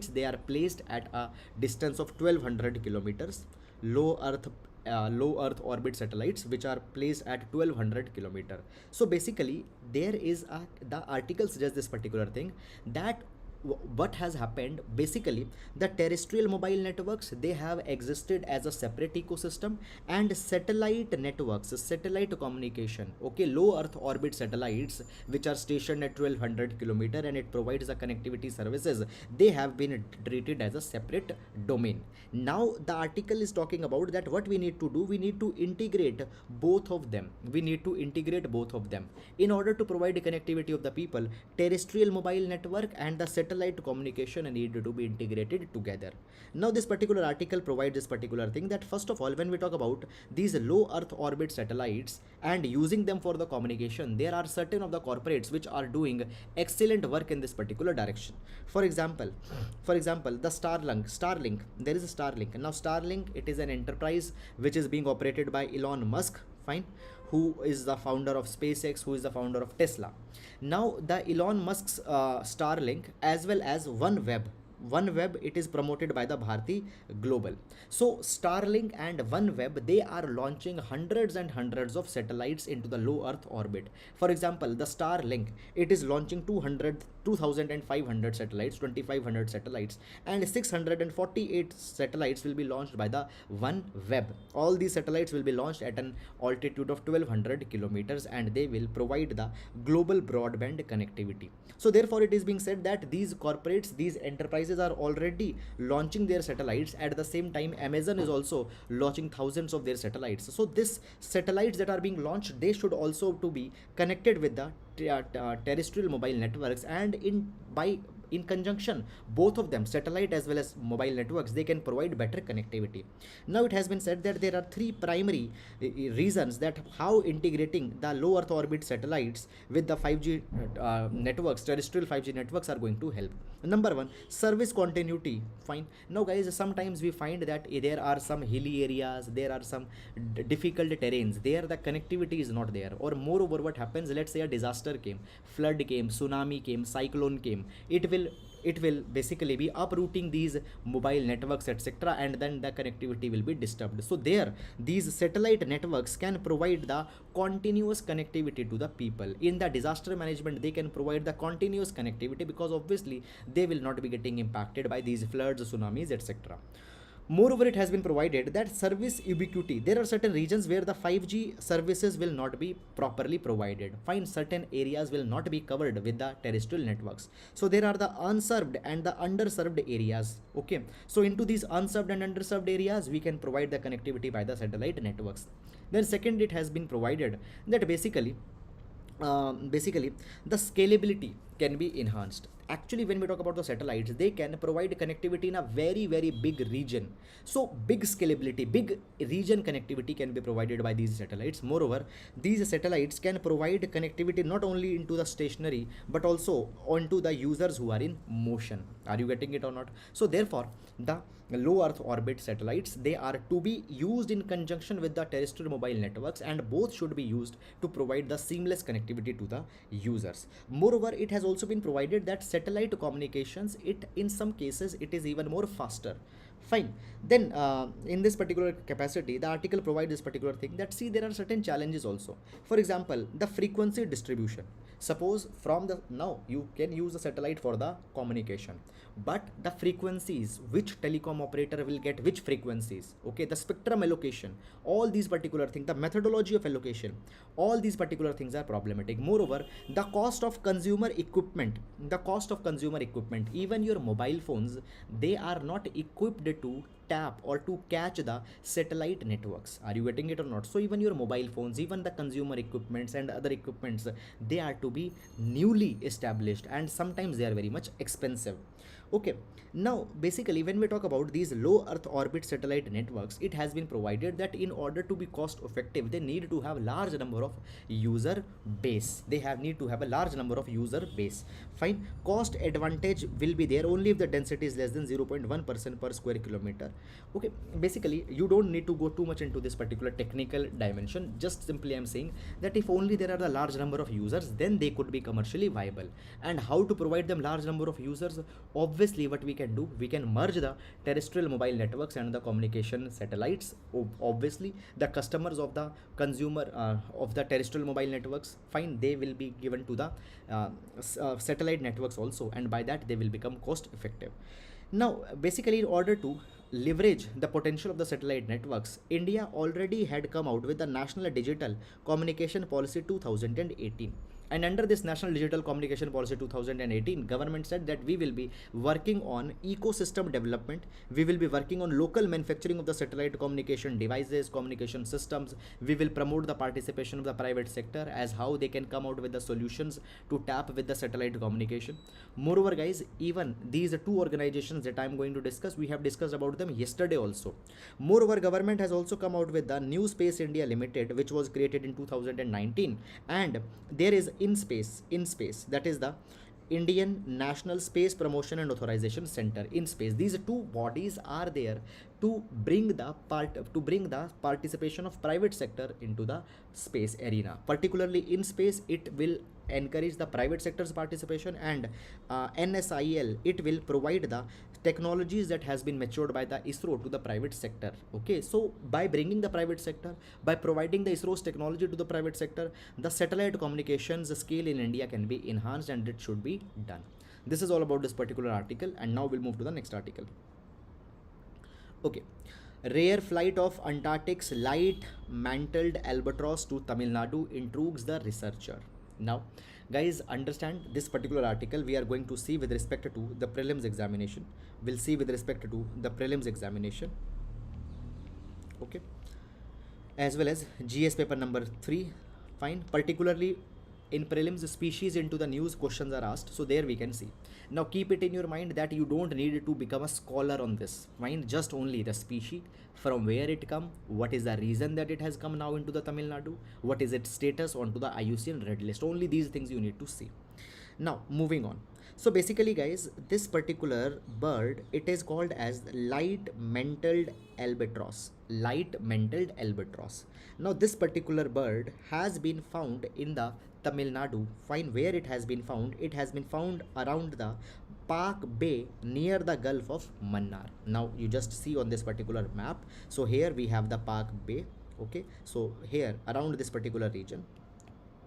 they are placed at a distance of 1200 kilometers. Low Earth orbit satellites which are placed at 1200 kilometer. So basically, there is the article suggests this particular thing, that what has happened, basically the terrestrial mobile networks, they have existed as a separate ecosystem, and satellite networks, satellite communication, okay, low Earth orbit satellites which are stationed at 1200 kilometer and it provides the connectivity services, they have been treated as a separate domain. Now the article is talking about that what we need to do, we need to integrate both of them. In order to provide connectivity of the people, terrestrial mobile network and the satellite communication need to be integrated together. Now this particular article provides this particular thing, that first of all, when we talk about these low Earth orbit satellites and using them for the communication, there are certain of the corporates which are doing excellent work in this particular direction. For example, the Starlink, there is a Starlink. Now Starlink, it is an enterprise which is being operated by Elon Musk, fine, who is the founder of SpaceX, who is the founder of Tesla. Now the Elon Musk's Starlink as well as OneWeb, it is promoted by the Bharti Global. So Starlink and OneWeb, they are launching hundreds and hundreds of satellites into the low Earth orbit. For example, the Starlink, it is launching 2,500 satellites, 2,500 satellites, and 648 satellites will be launched by the OneWeb. All these satellites will be launched at an altitude of 1200 kilometers, and they will provide the global broadband connectivity. So therefore, it is being said that these corporates, these enterprises are already launching their satellites. At the same time, Amazon is also launching thousands of their satellites. So these satellites that are being launched, they should also to be connected with the terrestrial mobile networks, and in conjunction, both of them, satellite as well as mobile networks, they can provide better connectivity. Now it has been said that there are three primary reasons that how integrating the low Earth orbit satellites with the 5G networks, terrestrial 5G networks, are going to help. Number one, service continuity. Fine. Now guys, sometimes we find that there are some hilly areas, there are some difficult terrains, there the connectivity is not there, or moreover, what happens, let's say a disaster came, flood came, tsunami came, cyclone came, it will basically be uprooting these mobile networks, etc., and then the connectivity will be disturbed. So there, these satellite networks can provide the continuous connectivity to the people. In the disaster management, they can provide the continuous connectivity, because obviously they will not be getting impacted by these floods, tsunamis, etc. Moreover, it has been provided that service ubiquity. There are certain regions where the 5G services will not be properly provided. Fine, certain areas will not be covered with the terrestrial networks. So there are the unserved and the underserved areas. Okay, so into these unserved and underserved areas, we can provide the connectivity by the satellite networks. Then second, it has been provided that basically the scalability can be enhanced. Actually, when we talk about the satellites, they can provide connectivity in a very, very big region. So big scalability, big region connectivity can be provided by these satellites. Moreover, these satellites can provide connectivity not only into the stationary but also onto the users who are in motion. Are you getting it or not? So therefore, the low earth orbit satellites, they are to be used in conjunction with the terrestrial mobile networks, and both should be used to provide the seamless connectivity to the users. Moreover, it has also been provided that satellite communications, it in some cases it is even more faster. Fine. Then in this particular capacity, the article provides this particular thing, that see, there are certain challenges also. For example, the frequency distribution. Suppose from the, now you can use the satellite for the communication, but the frequencies, which telecom operator will get which frequencies, okay, the spectrum allocation, all these particular things, the methodology of allocation, all these particular things are problematic. Moreover, the cost of consumer equipment, even your mobile phones, they are not equipped to tap or to catch the satellite networks. Are you getting it or not? So even your mobile phones, even the consumer equipments and other equipments, they are to be newly established, and sometimes they are very much expensive. Okay, now basically when we talk about these low earth orbit satellite networks, it has been provided that in order to be cost effective, they need to have large number of user base. Need to have a large number of user base. Fine. Cost advantage will be there only if the density is less than 0.1% per square kilometer. Okay, basically you don't need to go too much into this particular technical dimension. Just simply I'm saying that if only there are a large number of users, then they could be commercially viable. And how to provide them large number of users? Obviously, what we can do, we can merge the terrestrial mobile networks and the communication satellites. Obviously, the customers of the consumer of the terrestrial mobile networks, fine, they will be given to the satellite networks also, and by that they will become cost effective. Now basically, in order to leverage the potential of the satellite networks, India already had come out with the National Digital Communication Policy 2018. And under this National Digital Communication Policy 2018, government said that we will be working on ecosystem development, we will be working on local manufacturing of the satellite communication devices, communication systems, we will promote the participation of the private sector as how they can come out with the solutions to tap with the satellite communication. Moreover guys, even these two organizations that I am going to discuss, we have discussed about them yesterday also. Moreover, government has also come out with the New Space India Limited, which was created in 2019, and there is in space, that is the Indian National Space Promotion and Authorization Center, in space. These two bodies are there to bring the participation of private sector into the space arena. Particularly in space, it will encourage the private sector's participation, and NSIL, it will provide the technologies that has been matured by the ISRO to the private sector. Okay, so by bringing the private sector, by providing the ISRO's technology to the private sector, the satellite communications scale in India can be enhanced, and it should be done. This is all about this particular article, and now we'll move to the next article. Okay, rare flight of Antarctic's light mantled albatross to Tamil Nadu intrigues the researcher. Now guys, understand this particular article we are going to see with respect to the prelims examination. We'll see with respect to the prelims examination, okay, as well as GS paper number 3. Fine. Particularly in prelims, species into the news questions are asked, so there we can see. Now keep it in your mind that you don't need to become a scholar on this. Fine, just only the species, from where it come, what is the reason that it has come now into the Tamil Nadu, what is its status onto the IUCN red list. Only these things you need to see. Now moving on. So basically guys, this particular bird, it is called as light mantled albatross. Light mantled albatross. Now this particular bird has been found in the Tamil Nadu. Fine, where it has been found? It has been found around the Park Bay near the Gulf of Mannar. Now you just see on this particular map. So here we have the Park Bay. Okay, so here around this particular region,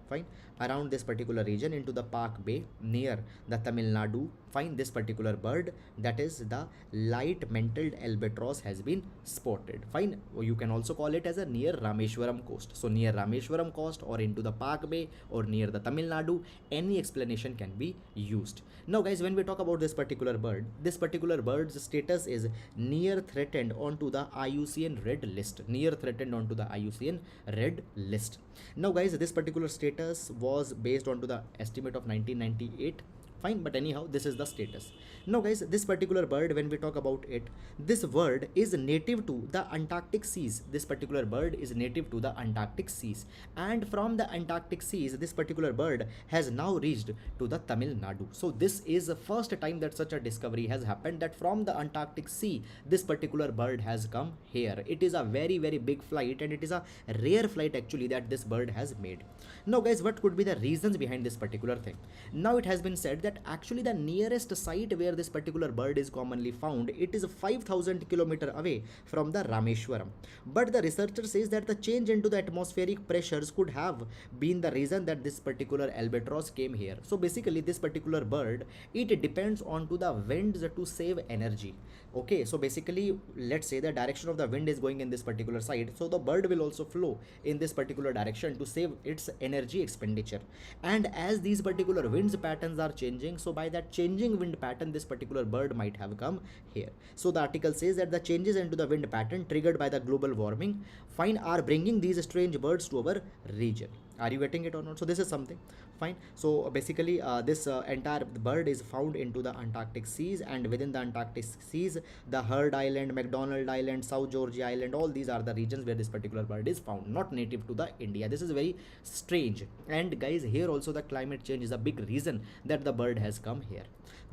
fine, around this particular region into the Park Bay near the Tamil Nadu, fine, this particular bird, that is the light mantled albatross, has been spotted. Fine, you can also call it as a near Rameshwaram coast. So near Rameshwaram coast or into the Park Bay or near the Tamil Nadu, any explanation can be used. Now guys, when we talk about this particular bird's status is near threatened onto the IUCN red list. Near threatened onto the IUCN red list. Now guys, this particular status status was based on to the estimate of 1998. Fine, but anyhow, this is the status. Now guys, this particular bird, when we talk about it, this bird is native to the Antarctic seas. This particular bird is native to the Antarctic seas, and from the Antarctic seas this particular bird has now reached to the Tamil Nadu. So this is the first time that such a discovery has happened, that from the Antarctic sea this particular bird has come here. It is a very big flight, and it is a rare flight actually that this bird has made. Now guys, what could be the reasons behind this particular thing? Now it has been said that actually the nearest site where this particular bird is commonly found, it is 5,000 kilometer away from the Rameshwaram. But the researcher says that the change into the atmospheric pressures could have been the reason that this particular albatross came here. So basically this particular bird, it depends on to the winds to save energy. Okay, so basically let's say the direction of the wind is going in this particular side, so the bird will also flow in this particular direction to save its energy expenditure. And as these particular winds patterns are changing, so by that changing wind pattern this particular bird might have come here. So the article says that the changes into the wind pattern triggered by the global warming fine are bringing these strange birds to our region. Are you getting it or not? So this is something fine. So basically this entire bird is found into the Antarctic seas, and within the Antarctic seas the Heard Island, McDonald Island, South Georgia Island, all these are the regions where this particular bird is found, not native to the India. This is very strange. And guys, here also the climate change is a big reason that the bird has come here.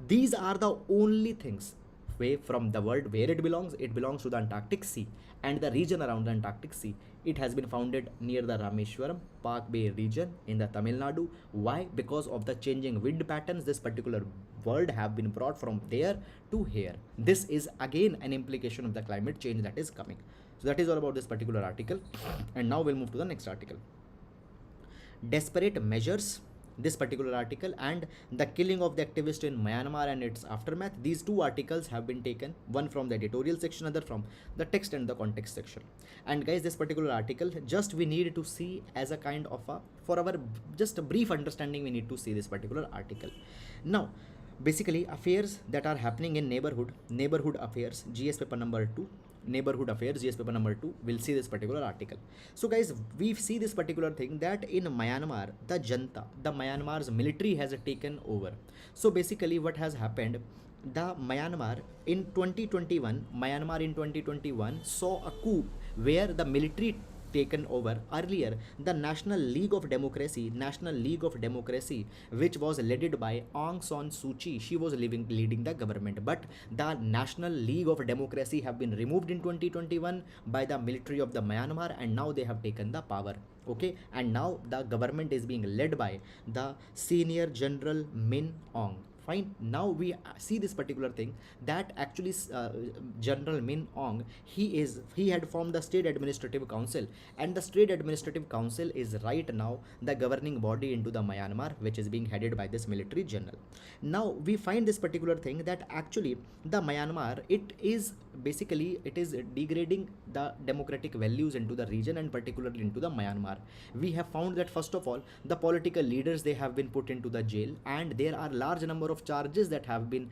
These are the only things from the world where it belongs. It belongs to the Antarctic Sea and the region around the Antarctic Sea. It has been founded near the Rameshwaram Park Bay region in the Tamil Nadu. Why? Because of the changing wind patterns, this particular bird have been brought from there to here. This is again an implication of the climate change that is coming. So that is all about this particular article. And now we'll move to the next article. Desperate measures, this particular article, and the killing of the activist in Myanmar and its aftermath. These two articles have been taken, one from the editorial section, other from the text and the context section. And guys, this particular article, just we need to see as a kind of a, for our just a brief understanding, we need to see this particular article. Now basically affairs that are happening in neighborhood affairs, GS paper number 2, neighborhood affairs, GS paper number 2, we'll see this particular article. So guys, we see this particular thing that in Myanmar, the Janta, the Myanmar's military has taken over. So basically what has happened, the Myanmar in 2021 saw a coup where the military taken over. Earlier, the National League of Democracy, which was led by Aung San Suu Kyi, she was leading the government. But the National League of Democracy have been removed in 2021 by the military of the Myanmar, and now they have taken the power. Okay, and now the government is being led by the Senior General Min Aung. Fine. Now we see this particular thing that actually General Min Aung, he had formed the State Administrative Council, and the State Administrative Council is right now the governing body into the Myanmar, which is being headed by this military general. Now we find this particular thing that actually the Myanmar, it is degrading the democratic values into the region and particularly into the Myanmar. We have found that first of all, the political leaders, they have been put into the jail, and there are large number of charges that have been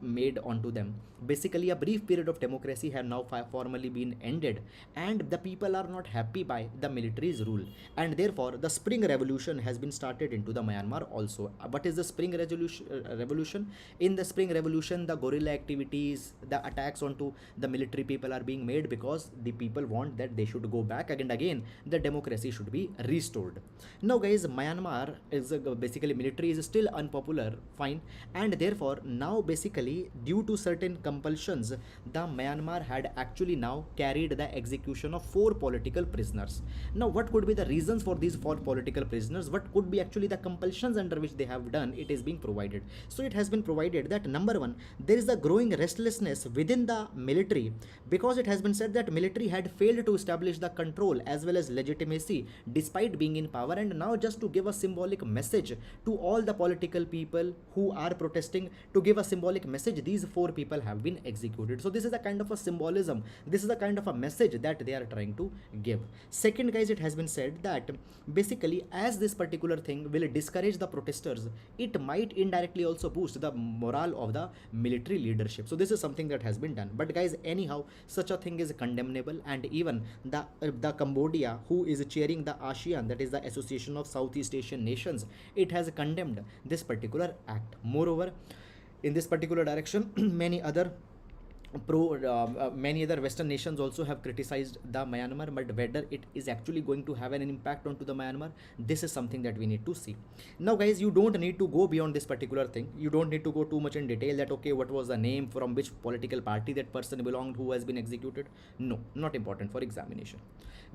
made onto them. Basically a brief period of democracy have now formally been ended, and the people are not happy by the military's rule, and therefore the spring revolution has been started into the Myanmar also. What is the spring revolution? In the spring revolution, the guerrilla activities, the attacks onto the military people are being made because the people want that they should go back and again the democracy should be restored. Now guys, Myanmar is basically military is still unpopular, fine, and therefore now basically due to certain compulsions, the Myanmar had actually now carried the execution of 4 political prisoners. Now what could be the reasons for these 4 political prisoners? What could be actually the compulsions under which they have done? It is being provided. So it has been provided that number 1, there is a growing restlessness within the military, because it has been said that military had failed to establish the control as well as legitimacy despite being in power. And now just to give a symbolic message to all the political people who who are protesting to give a symbolic message, these 4 people have been executed. So this is a kind of a symbolism, this is a kind of a message that they are trying to give. Second, guys, it has been said that basically as this particular thing will discourage the protesters, it might indirectly also boost the morale of the military leadership. So this is something that has been done. But guys, anyhow, such a thing is condemnable, and even the Cambodia, who is chairing the ASEAN, that is the Association of Southeast Asian Nations, it has condemned this particular act. Moreover, in this particular direction, many other Western nations also have criticized the Myanmar, but whether it is actually going to have an impact onto the Myanmar, this is something that we need to see. Now, guys, you don't need to go beyond this particular thing. You don't need to go too much in detail that, okay, what was the name, from which political party that person belonged who has been executed. No, not important for examination.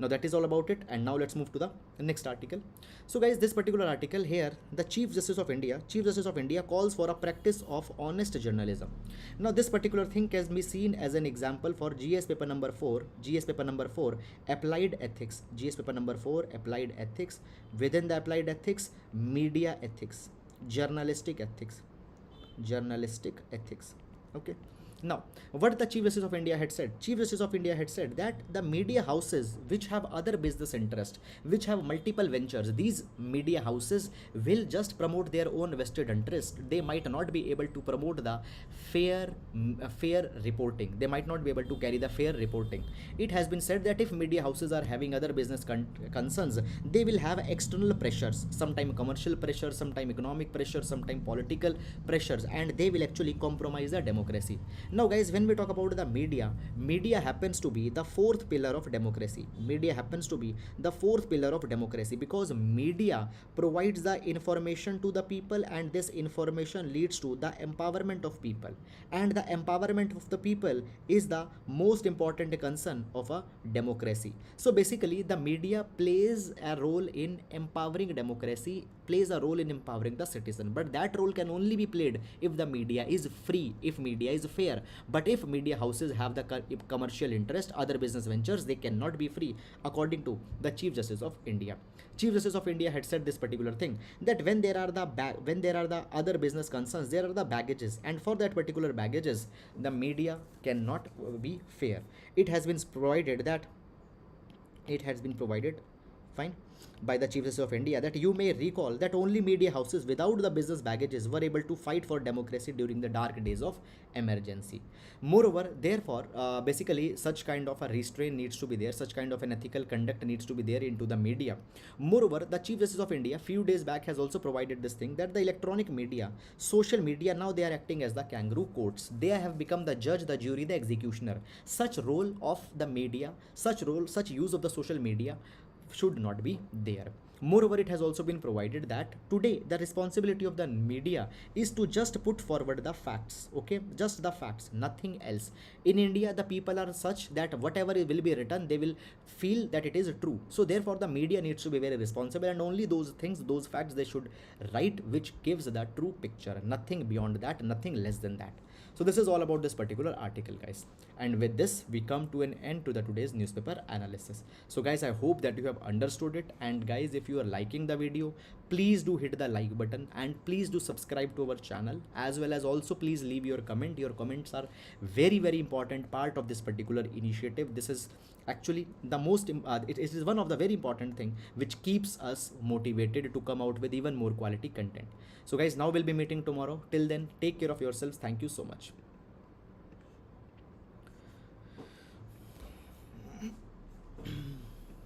Now, that is all about it. And now let's move to the next article. So, guys, this particular article here, the Chief Justice of India calls for a practice of honest journalism. Now, this particular thing can be seen as an example for GS paper number 4, applied ethics, GS paper number 4, applied ethics. Within the applied ethics, media ethics, journalistic ethics. Okay. Now, what the Chief Justice of India had said? Chief Justice of India had said that the media houses which have other business interests, which have multiple ventures, these media houses will just promote their own vested interest. They might not be able to promote the fair reporting. They might not be able to carry the fair reporting. It has been said that if media houses are having other business concerns, they will have external pressures, sometime commercial pressures, sometime economic pressures, sometime political pressures, and they will actually compromise the democracy. Now, guys, when we talk about the media happens to be the fourth pillar of democracy. Because media provides the information to the people, and this information leads to the empowerment of people, and the empowerment of the people is the most important concern of a democracy. So basically, the media plays a role in empowering democracy, plays a role in empowering the citizen, but that role can only be played if the media is free, if media is fair. But if media houses have the commercial interest, other business ventures, they cannot be free, according to the Chief Justice of India. Chief Justice of India had said this particular thing, that when there are the other business concerns, there are the baggages, and for that particular baggages, the media cannot be fair. It has been provided, fine, by the Chief Justice of India, that you may recall that only media houses without the business baggages were able to fight for democracy during the dark days of emergency. Moreover, therefore, basically, such kind of a restraint needs to be there, such kind of an ethical conduct needs to be there into the media. Moreover, the Chief Justice of India few days back has also provided this thing, that the electronic media, social media, now they are acting as the kangaroo courts. They have become the judge, the jury, the executioner. Such role of the media, such use of the social media should not be there. Moreover, it has also been provided that today the responsibility of the media is to just put forward the facts, okay, just the facts, nothing else. In India, the people are such that whatever will be written, they will feel that it is true. So therefore, the media needs to be very responsible, and only those things, those facts they should write which gives the true picture, nothing beyond that, nothing less than that. So this is all about this particular article, guys. And with this, we come to an end to the today's newspaper analysis. So guys, I hope that you have understood it. And guys, if you are liking the video, please do hit the like button, and please do subscribe to our channel, as well as also please leave your comment. Your comments are very, very important part of this particular initiative. This is actually the most, it is one of the very important thing which keeps us motivated to come out with even more quality content. So guys, now we'll be meeting tomorrow. Till then, take care of yourselves. Thank you so much.